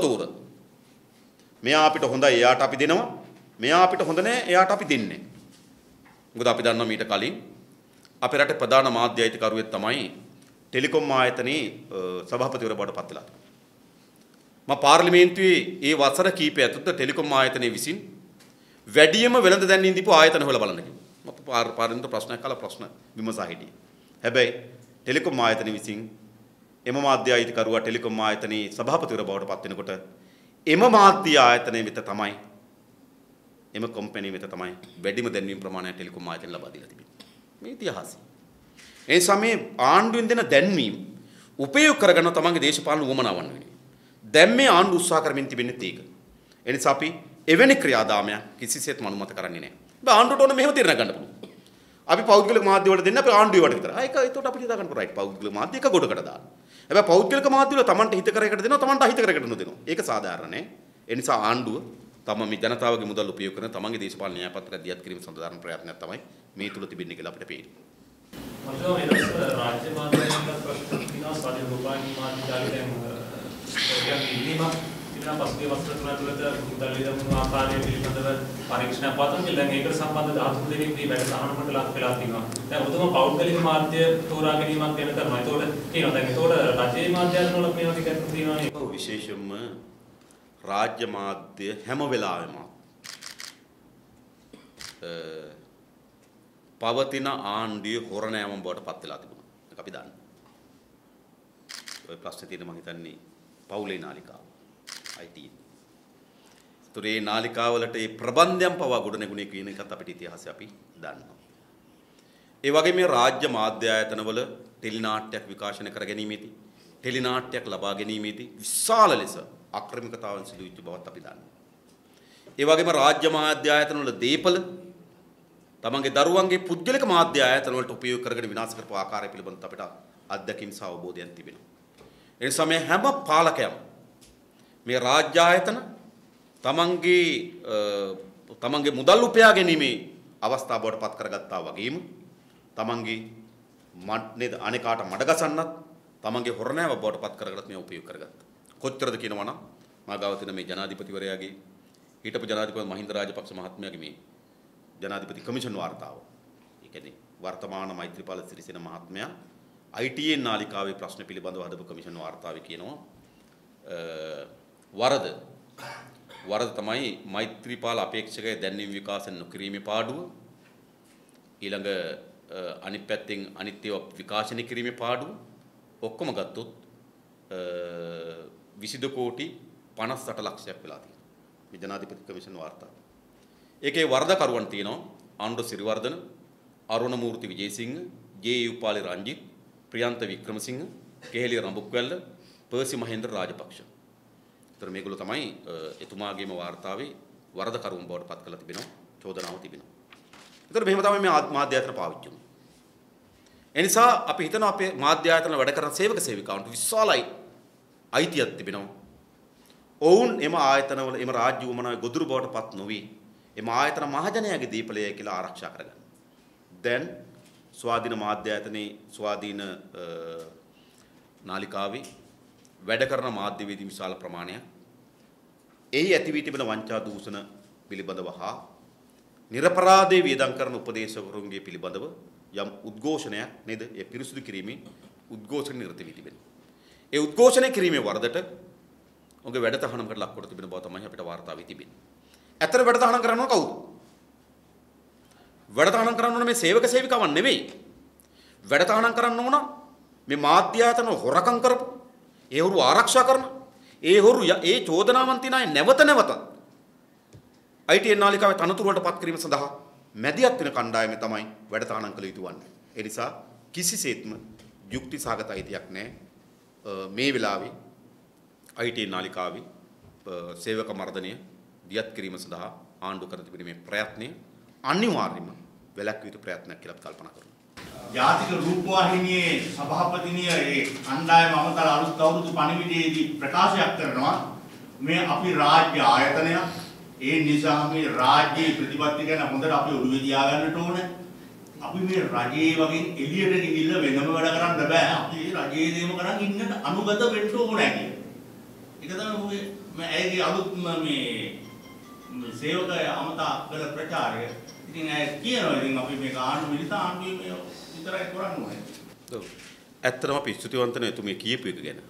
A: මෙයා අපිට හොඳයි එයාට අපි දෙනවා. මෙයා අපිට හොඳ නැහැ එයාට අපි දෙන්නේ නැහැ. මොකද අපි දන්නවා මීට කලින් අපේ රටේ ප්‍රධාන මාධ්‍ය අයිතිකරුවෙක් තමයි ටෙලිකොම් ආයතනයේ සභාපතිවරයා බවට පත් වෙලා තිබුණා. මම පාර්ලිමේන්තුවේ ඒ වසර කීපය ඇතුළත ටෙලිකොම් ආයතනයේ විසින් වැඩියම වෙළඳ දැන්වීම් දීපු ආයතන හොයලා බලන්න කිව්වා. මම පාර්ලිමේන්තු ප්‍රශ්නයක් කළා ප්‍රශ්න විමසා හිටියේ. හැබැයි ටෙලිකොම් ආයතනයේ විසින් එම මාධ්‍ය අයිතිකරුවා ටෙලිකොම් ආයතනයේ සභාපතිවරයා බවට පත් වෙනකොට එම මාධ්‍ය ආයතනයේ වෙත තමයි එම කම්පැනි වෙත තමයි වැඩිම දැන්වීම් ප්‍රමාණයක් ටෙලිකොම් ආයතන ලබා දීලා තිබෙන්නේ. මේ ඉතිහාසය. ඒ සමේ ආණ්ඩුවෙන් දෙන දැන්වීම් උපයෝග කරගන්න තමන්ගේ දේශපාලන උවමනාවන් වෙන්නේ. දැන් මේ ආණ්ඩු උත්සාහ කරමින් තිබෙන්නේ ඒක. ඒ නිසා අපි එවැනි ක්‍රියාදාමයක් කිසිසේත්ම අනුමත කරන්නේ නැහැ. බෑ ආණ්ඩුවට ඕන මෙහෙම තීරණ ගන්න පුළුවන්. අපි පෞද්ගලික මාධ්‍ය වල දෙන්න අපි ආණ්ඩුවේ වට විතර. ඒක ඒකට අපිට හිතා ගන්න රයිට් පෞද්ගලික මාධ්‍ය එක ගොඩකට දාන්න. හැබැයි පෞද්ගලික මාධ්‍ය වල තමන්ට හිත කරයකට දෙනවා තමන්ට අහිත කරයකට නොදෙනවා. ඒක සාධාරණ නෑ. ඒ නිසා ආණ්ඩුව තම මේ ජනතාවගේ මුදල් උපයෝග කරන තමන්ගේ දේශපාලන න්‍යායපත්‍රයක් දියත් කිරීම සඳහා කරන ප්‍රයත්නයක් තමයි මේ තුල තිබෙන්නේ කියලා අපිට පේනවා.
B: මතකව වෙනස් රාජ්‍ය මාධ්‍යවල ප්‍රශ්න තියෙනවා ස්වාධීන රූපවාහිනී මාධ්‍ය ජාලය දැන් කියන්නේ ඉතින් පස්සේ වස්තු තුනකට මුදල් වියදම් ආකාරය පිළිබඳව පරීක්ෂණයක් පවත්වන කියලා දැන් ඒකට සම්බන්ධ 13 දෙනෙක් මේ වැඩසටහනකට ලක් වෙලා තියෙනවා. දැන් ඔතන පෞද්ගලික මාධ්‍ය තෝරා ගැනීමක් වෙන කරනවා. ඒතකොට කියනවා දැන් ඒතකොට රජයේ මාධ්‍යයන් වල මේ වගේ කරුණු තියෙනවානේ.
A: ඔව් විශේෂයෙන්ම රාජ්‍ය මාධ්‍ය හැම වෙලාවෙම පවතින ආණ්ඩුවේ හොරණෑම බවට පත් වෙලා තිබුණා. ඒක අපි දන්නවා. ඔය ප්‍රශ්නේ තියෙන මම හිතන්නේ පවුලේ නාලිකාව. IT. ඒතරේ නාලිකාවලට මේ ප්‍රබන්ධයන් පවා ගොඩ නැගුණේ කියන එකත් අපිට ඉතිහාසය අපි දන්නවා. ඒ වගේ මේ රාජ්‍ය මාධ්‍ය ආයතනවල ටෙලි නාට්‍යයක් විකාශනය කර ගැනීමේදී ටෙලි නාට්‍යයක් ලබා ගැනීමේදී විශාල ලෙස අක්‍රමිකතාවන් සිදු වෙච්ච බවත් අපි දන්නවා. ඒ වගේම රාජ්‍ය මාධ්‍ය ආයතනවල දීපල තමන්ගේ දරුවන්ගේ පුද්ගලික මාධ්‍ය ආයතන වලට උපයෝග කරගෙන විනාශ කරපු ආකාරය පිළිබඳව අපිට අත්දැකීම් සහ අවබෝධයන් තිබෙනවා. ඒ නිසා මේ හැම පාලකයම මේ රාජ්‍ය ආයතන තමන්ගේ මුදල් උපයා ගැනීමේ අවස්ථාව බවට පත් කරගත්තා වගේම තමන්ගේ නේද අනේකාට මඩ ගසන්නත් තමන්ගේ හොරණෑව බවට පත් කරගලත් මේ උපයෝග කරගත්තා. කොච්චරද කියනවා නම් මා ගාව තියෙන මේ ජනාධිපතිවරයාගේ හිටපු ජනාධිපති මහින්ද රාජපක්ෂ මහත්මයාගේ මේ ජනාධිපති කමිෂන් වාර්තාව. ඒ කියන්නේ වර්තමාන මෛත්‍රීපාල සිරිසේන මහත්මයා ITN නාලිකාවේ ප්‍රශ්න පිළිබඳව හදපු කමිෂන් වාර්තාවේ කියනවා වරද තමයි මෛත්‍රීපාල අපේක්ෂකය දැන්වීම් විකාශන නොකිරීමේ පාඩුව. ඊළඟ අනිත් පැත්තෙන් අනිත් ඒවා විකාශනය කිරීමේ පාඩුව. ඔක්කොම ගත්තොත් 22 කෝටි 58 ලක්ෂයක් වෙලා තියෙනවා. මේ ජනාධිපති කමිෂන් වාර්තාව. ඒකේ වරදකරුවන් තියෙනවා ආණ්ඩු සිරිවර්ධන, අරුණ මූර්ති විජේසිංහ, ජේ.යූ.පාලි රංජිත්, ප්‍රියන්ත වික්‍රමසිංහ, කෙහෙලිය රඹුක්වැල්ල, පර්සි මහේන්ද්‍ර රාජපක්ෂ. ඒතර මේගොල්ලෝ තමයි එතුමාගේම වාර්තාවේ වරදකරුවන් බවට පත් කරලා තිබෙනවා, චෝදනාව තිබෙනවා. ඒතර මෙහෙම තමයි මේ මාධ්‍ය ආයතන පාවිච්චි කරන්නේ. ඒ නිසා අපි හිතනවා අපේ මාධ්‍ය ආයතන වැඩ කරන සේවක සේවිකාවන්ට විශාලයි අයිතියක් තිබෙනවා. ඔවුන් එම ආයතනවල එම රාජ්‍ය උමනාවේ ගොදුරු බවට පත් නොවි එම ආයතන මහජනයාගේ දීපලය කියලා ආරක්ෂා කරගන්න. දැන් ස්වාධීන මාධ්‍ය ආයතනයේ ස්වාධීන නාලිකාවේ වැඩ කරන මාධ්‍යවේදී විශාල ප්‍රමාණයක් එහි ඇති වී තිබෙන වංචා දූෂණ පිළිබඳව හා නිර්පරාධයේ වියදම් කරන උපදේශකවරුන්ගේ පිළිබඳව යම් උද්ඝෝෂණයක් නේද ඒ පිරිසුදු කිරීමේ උද්ඝෝෂණ නිරත වී තිබෙනවා. ඒ උද්ඝෝෂණය කිරීමේ වරදට ඔහුගේ වැඩතහනමකට ලක් කොට තිබෙන බව තමයි අපිට වාර්තා වී තිබෙන්නේ. ඇත්තට වැඩතහනම් කරනව කවුද? වැඩතහනම් කරන්න ඕන මේ සේවක සේවිකාවන් නෙවෙයි. වැඩතහනම් කරන්න ඕන මේ මාධ්‍ය ආයතන හොරකම් කරපු ඒ හොරු ආරක්ෂා කරන ඒ චෝදනාවන් තියන අය නැවත ITN නාලිකාවේ තනතුරුවලට පත් කිරීම සඳහා මැදිහත් වෙන කණ්ඩායම තමයි වැඩතහනම් කළ යුතු වන්නේ. ඒ නිසා කිසිසේත්ම යුක්ති සහගත අයිතියක් නැහැ මේ වෙලාවේ ITN නාලිකාවේ සේවක මර්ධනය දියත් කිරීම සඳහා ආණ්ඩු කර තිබෙන මේ ප්‍රයත්නය අනිවාර්යයෙන්ම වැළැක්විය යුතු ප්‍රයත්නයක් කියලා කල්පනා කරනවා.
C: ජාතික රූපවාහිනියේ සභාපතිනිය ඒ කණ්ඩායම අමතර අලුත් අවුරුදු පණිවිඩයේදී ප්‍රකාශයක් කරනවා මේ අපි රාජ්‍ය ආයතනයක් ඒ නිසා මේ රාජ්‍යයේ ප්‍රතිපත්ති ගැන හොඳට අපි ඔළුවේ තියාගන්නට ඕනේ. අපි මේ රජයේ වගේ එළියට ගිහිල්ලා වෙනම වැඩ කරන්න බෑ. අපි රජයේ දේම කරන් ඉන්නට අනුගත වෙන්න ඕනේ කියලා. ඒක තමයි මේ ඇයිගේ අලුත් මේ සේවක අමතා කළ ප්‍රචාරය. ඉතින් ඇයි කියනවා ඉතින් අපි මේක ආණ්ඩු මිලිත ආණ්ඩුවේ මේ විතරයි කරන්න ඕනේ.
A: ඔව්. ඇත්තටම අපි ස්තුතිවන්ත නේ තුමේ කියපු එක ගැන.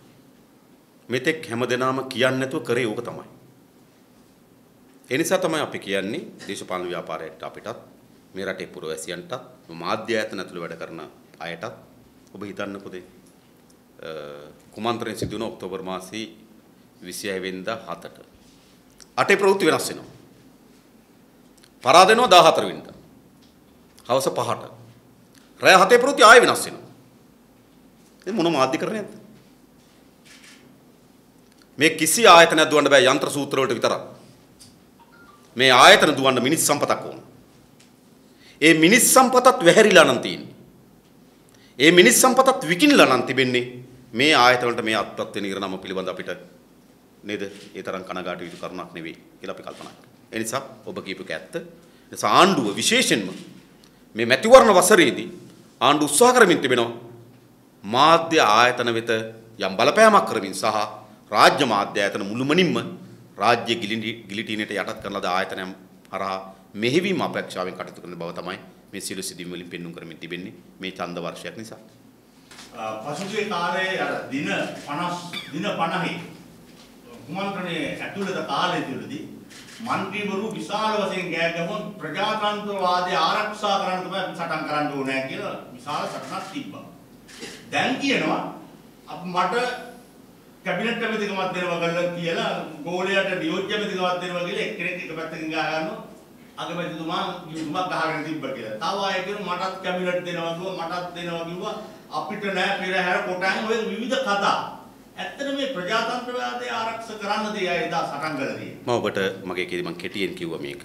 A: මෙතෙක් හැමදෙනාම කියන්නේ නැතුව කරේ ඕක තමයි. ඒ නිසා තමයි අපි කියන්නේ දේශපාලන ව්‍යාපාරයට අපිටත් මේ රටේ පුරවැසියන්ටත් මාධ්‍ය ආයතන ඇතුළේ වැඩ කරන අයටත් ඔබ හිතන්නකෝ කුමන්ත්‍රණය සිදු වුණ ඔක්තෝබර් මාසයේ 26 වෙනිදා 7ට. අටේ ප්‍රවෘත්ති වෙනස් වෙනවා. පරාද වෙනවා 14 වෙනිදා. හවස 5ට. රාය 7 ප්‍රවෘත්ති ආයෙ වෙනස් වෙනවා. ඒ මොන මාධ්‍යකරණයක්ද? මේ කිසි ආයතනයක් දුවන්න බෑ යන්ත්‍ර සූත්‍ර වලට විතරක්. මේ ආයතන දුවන්න මිනිස් සම්පතක් ඕන. ඒ මිනිස් සම්පතත් වැහැරිලා නම් තියෙන්නේ. ඒ මිනිස් සම්පතත් විකිණලා නම් තිබෙන්නේ මේ ආයතන වලට මේ අත්පත් වෙන ඉරණම පිළිබඳ අපිට නේද? ඒ තරම් කනගාටු යුතු කරුණක් නෙවෙයි කියලා අපි කල්පනා කරනවා. ඒ නිසා ඔබ කියපු එක ඇත්ත. ඒ නිසා ආණ්ඩුව විශේෂයෙන්ම මේ මැතිවරණ වසරේදී ආණ්ඩුව උත්සාහ කරමින් තිබෙනවා මාධ්‍ය ආයතන වෙත යම් බලපෑමක් කරමින් සහ රාජ්‍ය මාධ්‍ය ආයතන මුළුමනින්ම රාජ්‍ය ගිලිටීනට යටත් කරන ලද ආයතනයන් හරහා මෙහෙවීම අපේක්ෂාවෙන් කටයුතු කරන බව තමයි මේ සියලු සිදුවීම් වලින් පෙන්වුම් කරමින් තිබෙන්නේ මේ ඡන්ද වර්ෂයක් නිසා.
C: පසුගිය කාලේ අර දින 50 කුමන්ත්‍රණයේ ඇතුළත කාලය තුළදී මන්ත්‍රීවරු විශාල වශයෙන් ගෑගමුන් ප්‍රජාතන්ත්‍රවාදය ආරක්ෂා කරන්න තමයි සටන් කරන්න ඕනේ කියලා විශාල සටනක් තිබ්බා. දැන් කියනවා මට කැබිනට් ඇමතිකමක් දෙනවා කියලා ගෝලයට නියෝජ්‍ය ඇමතිකමක් දෙනවා කියලා එක්කෙනෙක් එක පැත්තකින් ගහ ගන්නවා. අගමැතිතුමා නියුතුමක් ගහගෙන තිබ්බා කියලා. තව අය කියනවා මටත් කැබිනට් දෙනවා කිව්වා මටත් දෙනවා කිව්වා අපිට නෑ පෙරහැර කොටන් ඔය විවිධ කතා. ඇත්තට මේ ප්‍රජාතන්ත්‍රවාදය ආරක්ෂා කරන්න දෙය එදා සටන් කළදී.
A: මම ඔබට මගේ කීදී මම කෙටියෙන් කිව්වා මේක.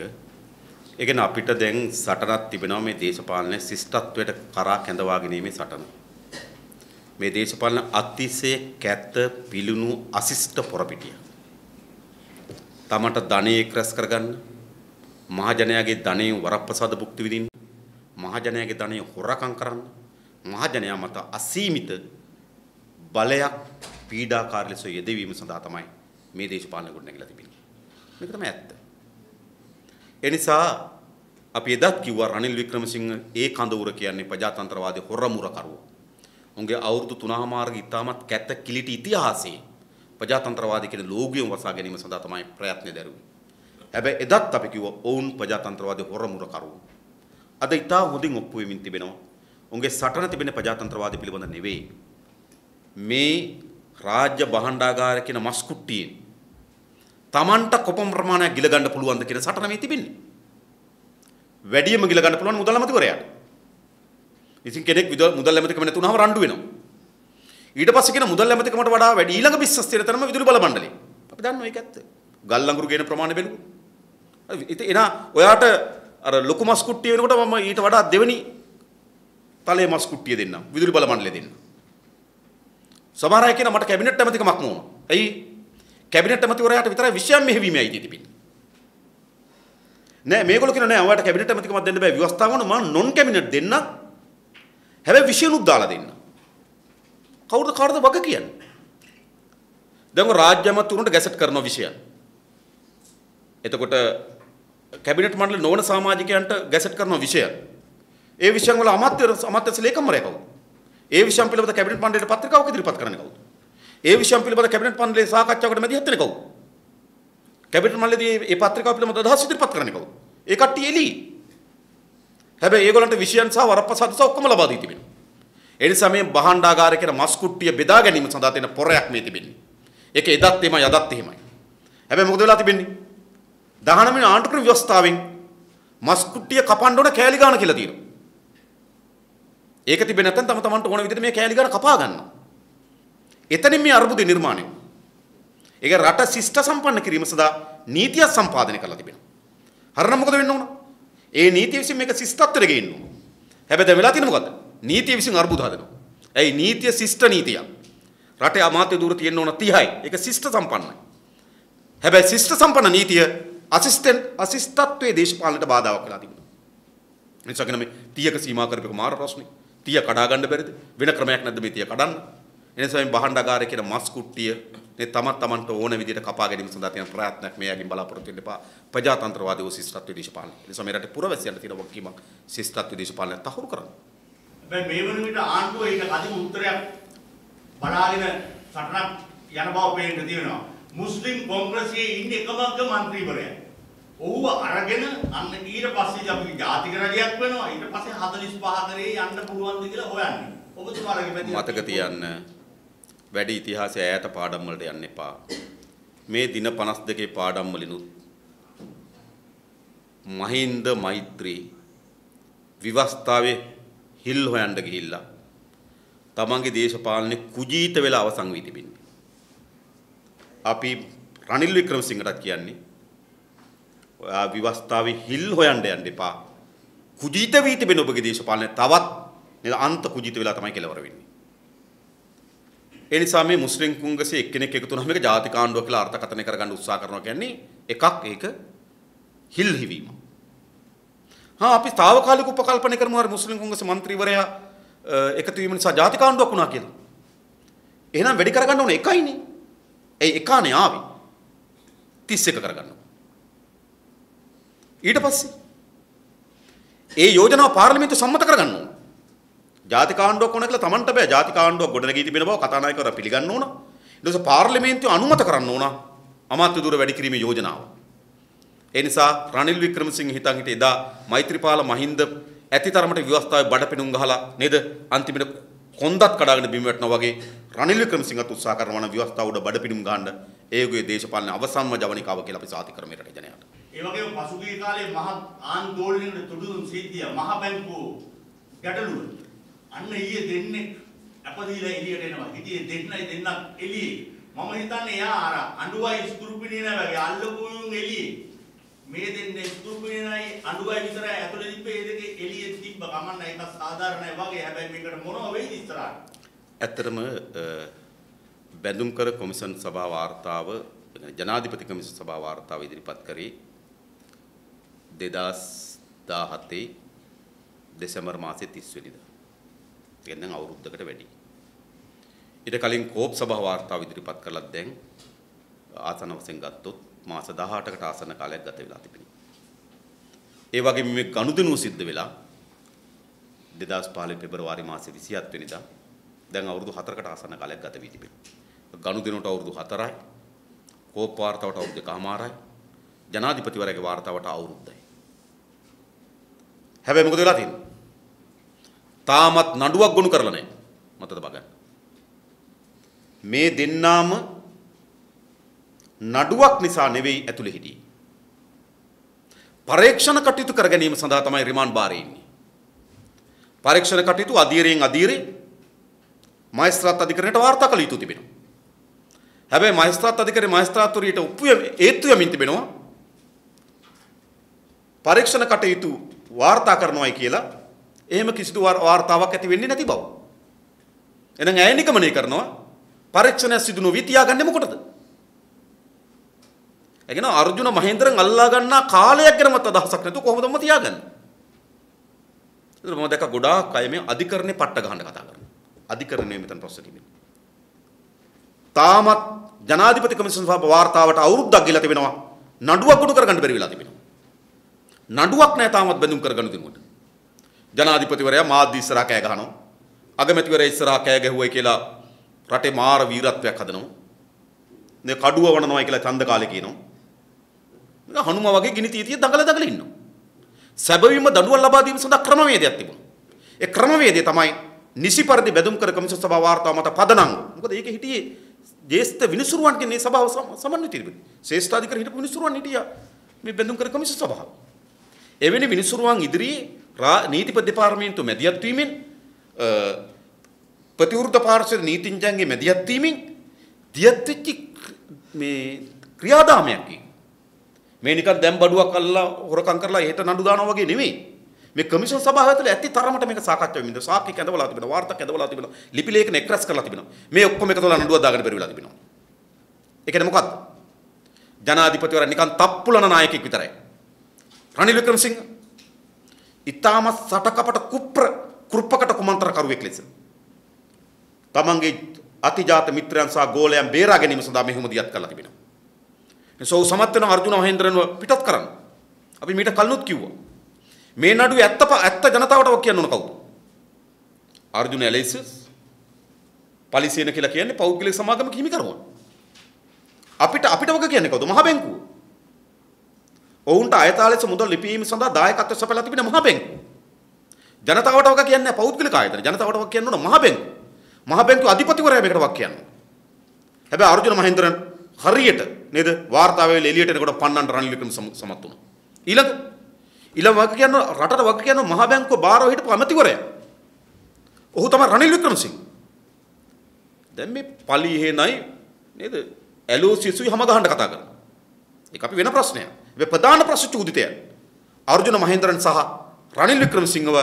A: ඒ කියන්නේ අපිට දැන් සටනක් තිබෙනවා මේ දේශපාලන ශිෂ්ටත්වයට කරා කැඳවා ගැනීමේ සටන. මේ දේශපාලන අතිශය කැත පිළුණු අසිෂ්ට පොරපිටිය. තමට ධනෙ ක්‍රස් කරගන්න, මහජනයාගේ ධනෙ වරප්‍රසාද භුක්ති විඳින්න, මහජනයාගේ ධනෙ හොරකම් කරන්න, මහජනයා මත අසීමිත බලයක් පීඩාකාරී ලෙස යෙදවීම සඳහා තමයි මේ දේශපාලන ගොඩ නැගිලා තිබෙන්නේ. මේක තමයි ඇත්ත. ඒ නිසා අපි එදත් කිව්වා රනිල් වික්‍රමසිංහ ඒ කඳවුර කියන්නේ ප්‍රජාතන්ත්‍රවාදී හොරමුර කරුවෝ. උන්ගේ අවුරුදු 3මාර්ග ඉතාමත් කැත කිලිටි ඉතිහාසයේ ප්‍රජාතන්ත්‍රවාදී කියන ලෝගියම වසා ගැනීම සඳහා තමයි ප්‍රයත්න දරුවේ. හැබැයි එදත් අපි කිව්වා ඔවුන් ප්‍රජාතන්ත්‍රවාදී හොරමුර කරුවෝ. අද ඉතා හොඳින් ඔප්පු වෙමින් තිබෙනවා. උන්ගේ සටන තිබෙන ප්‍රජාතන්ත්‍රවාදී පිළිබඳ නෙවෙයි. මේ රාජ්‍ය භාණ්ඩාගාර කියන මස් කුට්ටියෙන් Tamanට කොපම ප්‍රමාණයක් ගිල ගන්න පුළුවන්ද කියන සටන මේ තිබෙන්නේ. වැඩියම ගිල ගන්න පුළුවන් මුදල් ඇමතිවරයාට. ඉතින් කෙනෙක් මුදල් ඇමතිකම නැතුනම රණ්ඩු වෙනවා. ඊට පස්සේ කියන මුදල් ඇමතිකමට වඩා වැඩි ඊළඟ බිස්නස් තියෙන තරම විදුලි බල මණ්ඩලය. අපි දන්නවා ඒක ඇත්ත. ගල් ලඟුරු ගේන ප්‍රමාණය බැලුවා. ඉතින් එනා ඔයාට අර ලොකු මස් කුට්ටිය වෙනකොට මම ඊට වඩා දෙවෙනි තලයේ මස් කුට්ටිය දෙන්නම්. විදුලි බල මණ්ඩලය දෙන්නම්. සමහර අය කියන මට කැබිනට් ඇමතිකමක් ඕන. ඇයි? කැබිනට් ඇමතිවරයාට විතරයි විෂයන් මෙහෙවීමේ අයිතිය තිබෙන්නේ. නෑ මේගොල්ලෝ කියන නෑ ඔයාලට කැබිනට් ඇමතිකමක් දෙන්න බෑ ව්‍යවස්ථාව වුණ මම නොන් කැබිනට් දෙන්න. හැබැයි විෂයනුත් දාලා දෙන්න. කවුද කාටද වග කියන්නේ? දැන් රාජ්‍ය අමාත්‍යවරුන්ට ගැසට් කරන විෂය. එතකොට කැබිනට් මණ්ඩල නොවන සමාජිකයන්ට ගැසට් කරන විෂය. ඒ විෂයන් වල අමාත්‍ය ලේකම්වරයා කවුද? ඒ විෂයන් පිළිබඳ කැබිනට් මණ්ඩලයට පත්‍රිකාවක් ඉදිරිපත් කරන්නේ කවුද? ඒ විෂයන් පිළිබඳ කැබිනට් මණ්ඩලයේ සාකච්ඡාවකට මැදිහත් වෙන්නේ කවුද? කැබිනට් මණ්ඩලයේදී මේ පත්‍රිකාව පිළිබඳ අදහස් ඉදිරිපත් කරන්නේ කවුද? ඒ කට්ටිය එළි. හැබැයි ඒගොල්ලන්ට විෂයන් සහ වරප්‍රසාද සහ ඔක්කොම ලබා දී තිබෙනවා. ඒ නිසා මේ භාණ්ඩාගාරය කියන මස් කුට්ටිය බෙදා ගැනීම සඳහා තියෙන පොරයක් මේ තිබෙන්නේ. ඒක එදත් එහෙමයි අදත් එහෙමයි. හැබැයි මොකද වෙලා තිබෙන්නේ? 19 වෙනි ආණ්ඩුක්‍රම ව්‍යවස්ථාවෙන් මස් කුට්ටිය කපන්න ඕන කෑලි ගාන කියලා තියෙනවා. ඒක තිබෙන්නේ නැත්නම් තමන්ට ඕන විදිහට මේ කෑලි ගාන කපා ගන්නවා. එතනින් මේ අර්බුදේ නිර්මාණය. ඒක රට ශිෂ්ට සම්පන්න කිරීම සඳහා නීතිය සම්පාදනය කරලා තිබෙනවා. හරිනම් මොකද වෙන්න ඕන? ඒ නීතිය විසින් මේක ශිෂ්ටත්වයට ගේන්න ඕන. හැබැයි දැන් වෙලා තියෙන්නේ මොකද්ද? නීතිය විසින් අර්බුද හදනවා. ඇයි නීතිය ශිෂ්ට නීතියක්. රටේ අමාත්‍ය ධූර තියෙන්න ඕන 30යි. ඒක ශිෂ්ට සම්පන්නයි. හැබැයි ශිෂ්ට සම්පන්න නීතිය අශිෂ්ටත්වයේ දේශපාලනයට බාධාවක් වෙලා තිබුණා. එනිසා කියන මේ 30ක සීමා කරපේක මාර ප්‍රශ්නේ. 30 කඩා ගන්න බැරිද? වෙන ක්‍රමයක් නැද්ද මේ 30 කඩන්න? එනිසා මේ භාණ්ඩාගාරය කියන මස් කුට්ටිය මේ තමන්ට ඕන විදිහට කපා ගැනීම සඳහා තියෙන ප්‍රයත්නයක් මේ යකින් බලාපොරොත්තු වෙන්න එපා. ප්‍රජාතන්ත්‍රවාදී ශිෂ්ටත්වයේ දේශපාලනය. එනිසා මේ රටේ පුරවැසියන්ට තියෙන වගකීමක් ශිෂ්ටත්වයේ දේශපාලනය තහවුරු කරන්න.
C: හැබැයි මේ වන විට ආණ්ඩුව ඊට කදිම උත්තරයක් බලාගෙන සටනක් යන බව පේන්න තියෙනවා. මුස්ලිම් කොංග්‍රසයේ ඉන්නේ එකමක മന്ത്രിවරයා. ඔහුව අරගෙන අන්න ඊට පස්සේ අපි ජාතික රජයක් වෙනවා. ඊට පස්සේ 45 කරේ යන්න පුළුවන්ද කියලා හොයන්නේ. ඔබතුමාලගේ
A: මතක තියන්න වැඩි ඉතිහාසය ඈත පාඩම් වලට යන්න එපා. මේ දින 52 පාඩම් වලිනුත් මහින්ද මෛත්‍රී විවස්ථාවේ හිල් හොයන්න ගිහිල්ලා තමන්ගේ දේශපාලනේ කුජීත වෙලා අවසන් වී තිබෙන්නේ. අපි රනිල් වික්‍රමසිංහටත් කියන්නේ ඔයා විවස්ථාවේ හිල් හොයන්න යන්න එපා. කුජීත වී තිබෙන ඔබගේ දේශපාලනේ තවත් නේද අන්ත කුජීත වෙලා තමයි කෙලවර වෙන්නේ. ඒ නිසා මේ මුස්ලිම් කුංගසේ එක්කෙනෙක් එකතු වුණාම මේක ජාතික ආණ්ඩුවක් කියලා අර්ථකථනය කරගන්න උත්සාහ කරනවා කියන්නේ එකක් ඒක හිල් හිවීම. අපි తాවකාලික උපකල්පනය කරමු අර මුස්ලිම් කුංගසේ മന്ത്രിවරයා එකතු වීම නිසා ජාතික ආණ්ඩුවක් වුණා කියලා. එහෙනම් වැඩි කරගන්න ඕනේ එකයිනේ. ඒ එකනේ ආවේ. 31 කරගන්න. ඊට පස්සේ ඒ යෝජනාව පාර්ලිමේන්තුව සම්මත කරගන්න ඕන. ජාතික ආණ්ඩුවක් ඕන කියලා Tamanට බෑ. ජාතික ආණ්ඩුවක් ගොඩනැගී තිබෙන බව කතානායකවරයා පිළිගන්න ඕන. ඊට පස්සේ පාර්ලිමේන්තුව අනුමත කරන්න ඕන අමාත්‍ය ධූර වැඩි කිරීමේ යෝජනාව. ඒ නිසා රනිල් වික්‍රමසිංහ හිතන් හිටියේ එදා මෛත්‍රීපාල මහින්ද ඇතිතරමට ව්‍යවස්ථාවේ බඩපිනුම් ගහලා නේද අන්තිමට කොන්දත් කඩාගෙන බිම වැටෙනවා වගේ රනිල් වික්‍රමසිංහත් උත්සාහ කරනවා නම් ව්‍යවස්ථාව උඩ බඩපිනුම් ගහන්න ඒගොල්ලෝ දේශපාලන අවසන්ම ජවනිකාව කියලා අපි සාති කරමු රට ජනයාට.
C: ඒ වගේම පසුගිය කාලේ මහ ආන්දෝලනයකට තුඩුදුන් සිද්ධිය මහ බැංකුව ගැටලුව. අන්න ඊයේ දෙන්නේ අපදීලා එළියට එනවා. ඉතින් දෙන්නක් එළියේ. මම හිතන්නේ යා අර අඬුවයි ස්කුරුපිනේ නෑ වගේ අල්ලපුයුන් එළියේ. මේ දෙන්නේ ස්කුරුපිනේයි අඬුවයි විතරයි ඇතුලේ තිබ්බේ. ඒ දෙකේ එළියේ තිබ්බ කමන්න ඒක සාධාරණයි වගේ. හැබැයි මේකට මොනව වෙයිද ඉස්සරහට?
A: ඇත්තටම බැඳුම් කර කොමිෂන් සභා වාර්තාව ජනාධිපති කොමිෂන් සභා වාර්තාව ඉදිරිපත් කරේ 2017 දෙසැම්බර් මාසයේ 30 වෙනිදා. එන්න අවුරුද්දකට වැඩි. ඊට කලින් කෝප් සභා වාර්තාව ඉදිරිපත් කළා දැන් ආසන වශයෙන් ගත්තොත් මාස 18කට ආසන කාලයක් ගත වෙලා තිබෙනවා. ඒ වගේම මේ ගනුදෙනුව සිද්ධ වෙලා 2015 පෙබරවාරි මාසයේ 27 වෙනිදා දැන් අවුරුදු 4කට ආසන කාලයක් ගත වී තිබෙනවා. ගනුදෙනුවට අවුරුදු 4යි. කෝප් වාර්තාවට අවුරුදු 2මාරයි. ජනාධිපතිවරයාගේ වාර්තාවට අවුරුද්දයි. හැබැයි මොකද වෙලා තියෙන්නේ? තාමත් නඩුවක් ගොනු කරලා නැහැ. මතද බලන්න. මේ දෙන්නාම නඩුවක් නිසා නෙවෙයි ඇතුලේ හිටියේ. පරීක්ෂණ කටයුතු කර ගැනීම සඳහා තමයි රිමාන්ඩ් බාරේ ඉන්නේ. පරීක්ෂණ කටයුතු අධීරයෙන් අධීරේ මහේස්ත්‍රාත් අධිකරණයට වාර්තා කළ යුතු තිබෙනවා. හැබැයි මහේස්ත්‍රාත් අධිකරණයේ මහේස්ත්‍රාත්වරියට ඒත්තු යමින් තිබෙනවා. පරීක්ෂණ කටයුතු වාර්තා කරනවායි කියලා එහෙම කිසිදු වාර්තාවක් ඇති වෙන්නේ නැති බව. එහෙනම් ඇය නිගමනය කරනවා පරීක්ෂණය සිදු නොවී තියාගන්නේ මොකටද? ඒ කියන්නේ අර්ජුන මහේන්ද්‍රන් අල්ලා ගන්නා කාලයක් ගැනවත් අදහසක් නැතුව කොහොමද මම තියාගන්නේ? ඒක මම දැක්ක ගොඩාක් අය මේ අධිකරණේ පට්ට ගහන්න කතා කරනවා. අධිකරණයේ මෙතන ප්‍රශ්න තිබෙනවා. තාමත් ජනාධිපති කොමිසම සභාව වාර්තාවට අවුරුද්දක් ගිලා තිබෙනවා. නඩුවක් ගොනු කරගන්න බැරි වෙලා තිබෙනවා. නඩුවක් නැහැ තාමත් බැඳුම් කරගන්න දෙනුවට. ජනාධිපතිවරයා මාධ්‍ය ඉස්සරහා කෑ ගහනවා. අගමැතිවරයා ඉස්සරහා කෑ ගැහුවයි කියලා රටේ මාර වීරත්වයක් හදනවා. මේ කඩුව වණනවායි කියලා ඡන්ද කාලේ කියනවා. මේක හනුම වගේ ගිනි තීතිය දඟල ඉන්නවා. සැබවින්ම දඬුවම් ලබා දීම සඳහා ක්‍රමවේදයක් තිබුණා. ඒ ක්‍රමවේදය තමයි නිසි පරිදි බැඳුම් කර කොමිසම සභාව වාර්තාව මත පදනම්. මොකද ඒකේ හිටියේ ජ්‍යෙෂ්ඨ විනිසුරුවන්ගේ මේ සභාව සමන්විත තිබුණේ. ශ්‍රේෂ්ඨාධිකාරී හිටපු විනිසුරුවන් හිටියා මේ බැඳුම් කර කොමිසම සභාව. එවැනි විනිසුරුවන් ඉදිරියේ නීතිපති දෙපාර්තමේන්තුව මැදිහත් වීමෙන් ප්‍රතිවෘත්ත පාර්ශ්වයේ නීතිඥයන්ගේ මැදිහත් වීමෙන් දියත් වෙච්ච මේ ක්‍රියාදාමයක් මේ නිකන් දැන් බඩුවක් අල්ලලා හොරකම් කරලා එහෙට නඩු දානවා වගේ නෙමෙයි. මේ කමිෂන් සභාව ඇතුළේ ඇති තරමට මේක සාකච්ඡා වෙමින්ද සාක්ෂි කැඳවලා තිබෙනවා වාර්තා කැඳවලා තිබෙනවා ලිපි ලේඛන එක්රැස් කරලා තිබෙනවා. මේ ඔක්කොම එකතුලා නඩුවක් දාගෙන බැරි වෙලා තිබෙනවා. ඒ කියන්නේ මොකද්ද? ජනාධිපතිවරයා නිකන් තප්පුලන නායකයෙක් විතරයි. රනිල් වික්‍රමසිංහ ඊටම සටකපට කුප්පකට කුමන්ත්‍රණ කරුවෙක් ලෙස තමන්ගේ අතිජාත මිත්‍රයන් සහ ගෝලයන් බේරා ගැනීම සඳහා මෙහෙම දියත් කරලා තිබෙනවා. එසෝ සමත් වෙන අර්ජුන මහේන්ද්‍රන්ව පිටත් කරන්න. අපි මීට කලිනුත් කිව්වා. මේ නඩුවේ ඇත්ත ජනතාවට ඔක් කියන්න ඕන කවුද? අර්ජුන ඇලයිසස් පොලිසියන කියලා කියන්නේ පෞද්ගලික සමාගමක හිමිකරුවන්. අපිට වගේ කියන්නේ කවුද? මහ බැංකුව. ඔවුන්ට අයථාලෙස මුදල් ලිපීම සඳහා දායකත්ව සපයලා තිබෙන මහ බැංකුව. ජනතාවට වගේ කියන්නේ නැහැ පෞද්ගලික ආයතන. ජනතාවට වගේ කියන්න ඕන මහ බැංකුව. මහ බැංකුව අධිපතිවරයා මේකට වගේ කියනවා. හැබැයි අර්ජුන මහේන්ද්‍රන් හරියට නේද වාර්තාවේ එළියට එනකොට පන්නන්න රනිල් වික්‍රම සමත් වුණා. ඊළඟ වගේ කියන රටට වගේ කියන මහ බැංකුව බාරව හිටපු අමතිවරයා. ඔහු තමයි රනිල් වික්‍රමසිංහ. දැන් මේ පලිහේ නයි නේද? ඇලෝ සිසුයි හැම ගහන්න කතා කරනවා. ඒක අපි වෙන ප්‍රශ්නයක්. මේ ප්‍රධාන ප්‍රශ්න චූදිතය. අර්ජුන මහේන්ද්‍රන් සහ රනිල් වික්‍රමසිංහව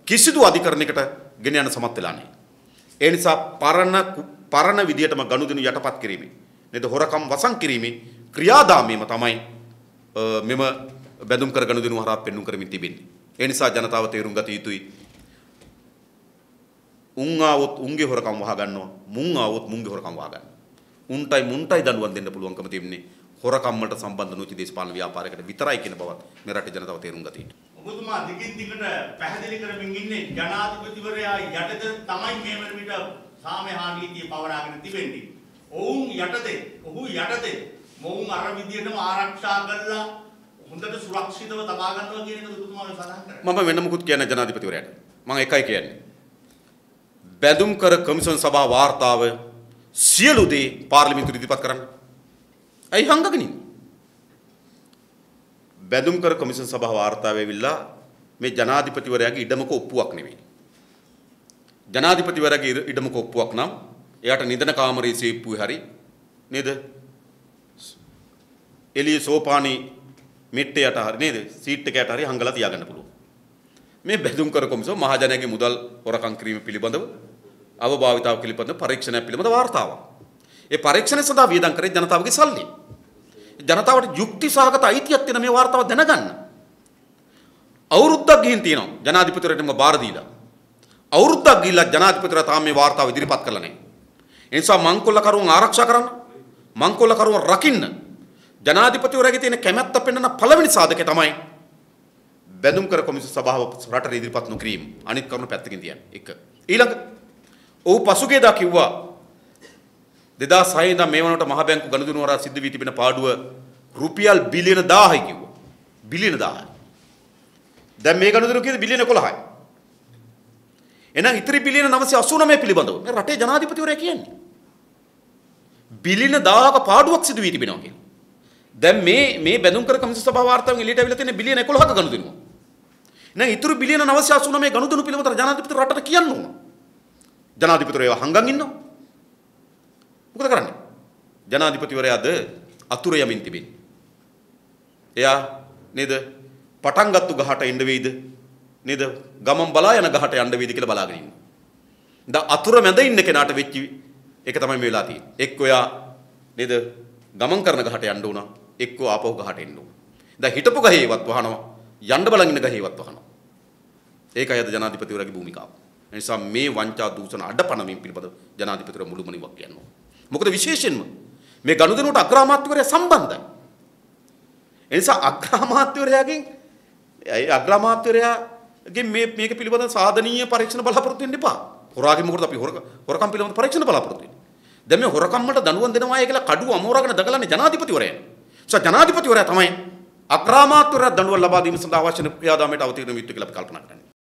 A: කිසිදු අධිකරණයකට ගෙන යන්න සමත් වෙලා නැහැ. ඒ නිසා පරණ විදියටම ගනුදෙනු යටපත් කිරීමේ නේද හොරකම් වසන් කිරීමේ ක්‍රියාදාමයේම තමයි මෙම බැඳුම් කර ගනුදෙනු හරහා පෙන්වු කරමින් තිබෙන්නේ. ඒ නිසා ජනතාව තේරුම් ගත යුතුයි. උන් ආවොත් උන්ගේ හොරකම් වහ ගන්නවා. මුන් ආවොත් මුන්ගේ හොරකම් වහ ගන්නවා. මුන්ටයි දඬුවම් දෙන්න පුළුවන්කම තිබෙන්නේ. හොරකම් වලට සම්බන්ධ නොවි දේශපාලන ව්‍යාපාරයකට විතරයි කියන බවත් මේ රටේ ජනතාව තේරුම් ගත යුතුයි.
C: ඔබතුමා දිගින් දිගට පැහැදිලි කරමින් ඉන්නේ ජනාධිපතිවරයා යටතේ තමයි මේ වන විට සාමය හා නීතිය පවරාගෙන තිබෙන්නේ. ඔවුන් යටතේ මොවුන් අර විදියටම ආරක්ෂා කරලා හොඳට සුරක්ෂිතව තබා ගන්නවා කියන එක ඔබතුමා සඳහන් කරා.
A: මම වෙන මොකුත් කියන්නේ ජනාධිපතිවරයාට. මම එකයි කියන්නේ. බැඳුම් කර කමිෂන් සභාව වාර්තාව සියලු දේ පාර්ලිමේන්තුවට ඉදිරිපත් කරන්න. ඇයි හංගගෙන ඉන්නේ? බැඳුම් කර කොමිෂන් සභාව වාර්තාවේ ඇවිල්ලා මේ ජනාධිපතිවරයාගේ ඉඩමක ඔප්පුවක් නෙමෙයි. ජනාධිපතිවරයාගේ ඉඩමක ඔප්පුවක් නම් එයාට නිදන කාමරයේ සේප්පුවේ හරි නේද? එළිය සෝපානි මෙට්ටයට හරි නේද? සීට් එකකට හරි හංගලා තියාගන්න පුළුවන්. මේ බැඳුම් කර කොමිසම මහජනයාගේ මුදල් හොරකම් කිරීම පිළිබඳව අවභාවිතාව පිළිබඳව පරීක්ෂණයක් පිළිබඳව වාර්තාවක්. ඒ පරීක්ෂණ සඳහා වියදම් කරේ ජනතාවගේ සල්ලි. ජනතාවට යුක්ති සහගත අයිතියක් තියෙන මේ වාර්තාව දැනගන්න. අවුරුද්දක් ගිහින් තියෙනවා ජනාධිපතිවරයාටම බාර දීලා. අවුරුද්දක් ගිහිල්ලා ජනාධිපතිවරයා තාම මේ වාර්තාව ඉදිරිපත් කළා නැහැ. ඒ නිසා මංකොල්ල කරුවන් ආරක්ෂා කරන්න, මංකොල්ල කරුවන් රකින්න ජනාධිපතිවරයාගේ තියෙන කැමැත්ත පෙන්වන පළවෙනි සාධකය තමයි බැඳුම් කර කොමිසම සභාව රටට ඉදිරිපත් නොකිරීම. අනිත් කරුණු පැත්තකින් තියන්න. එක. ඊළඟ ඔහු පසුගියදා කිව්වා 2006 ඉඳන් මේ වනකොට මහ බැංකු ගනුදෙනු හරහා සිද්ධ වී තිබෙන පාඩුව රුපියල් බිලියන 1000යි කිව්වා. බිලියන 1000යි. දැන් මේ ගනුදෙනු කියන්නේ බිලියන 11යි. එහෙනම් ඉතිරි බිලියන 989 පිළිබඳව මේ රටේ ජනාධිපතිවරයා කියන්නේ. බිලියන 1000ක පාඩුවක් සිදු වී තිබෙනවා කියලා. දැන් මේ බැඳුම් කර කොමිසම සභාව වාර්තාවෙන් එළියට අවිලා තියෙන බිලියන 11ක ගනුදෙනුව. එහෙනම් ඉතුරු බිලියන 989 ගනුදෙනු පිළිබඳව ජනාධිපතිවරයා රටට කියන්න ඕන. ජනාධිපතිවරයා හංගන් ඉන්නවා. මොකද කරන්නේ? ජනාධිපතිවරයාද අතුරු යමින් තිබෙන්නේ. එයා නේද පටන් ගත්තු ගහට එන්න වෙයිද? නේද ගමන් බලා යන ගහට යන්න වෙයිද කියලා බලාගෙන ඉන්නවා. දැන් අතුරු මැද ඉන්න කෙනාට වෙච්ච එක තමයි මේ වෙලා තියෙන්නේ. එක්ක එයා නේද ගමන් කරන ගහට යන්න උනා, එක්ක ආපහු ගහට එන්න උනා. දැන් හිටපු ගහේවත් වහනවා, යන්න බලන් ඉන්න ගහේවත් වහනවා. ඒකයි අද ජනාධිපතිවරයාගේ භූමිකාව. ඒ නිසා මේ වංචා දූෂණ අඩපණමින් පිළිබඳ ජනාධිපතිවරයා මුළුමනින්ම කියනවා. මොකද විශේෂයෙන්ම මේ ගනුදෙනුවට අග්‍රාමාත්‍යවරයා සම්බන්ධයි. ඒ නිසා අග්‍රාමාත්‍යවරයාගෙන් මේක පිළිබඳව සාධනීය පරීක්ෂණ බලාපොරොත්තු වෙන්න එපා. හොරාගේ මොකටද අපි හොරකම් පිළිබඳව පරීක්ෂණ බලාපොරොත්තු වෙන්නේ. දැන් මේ හොරකම් වලට දඬුවම් දෙනවා කියලා කඩුව අමෝරාගෙන දගලන්නේ ජනාධිපතිවරයා. ජනාධිපතිවරයා තමයි අග්‍රාමාත්‍යවරයා දඬුවම් ලබා දීම සඳහා අවශ්‍ය ක්‍රියාදාමයට අවතීර්ණ වෙන්න කියලා අපි කල්පනා කරන්නේ.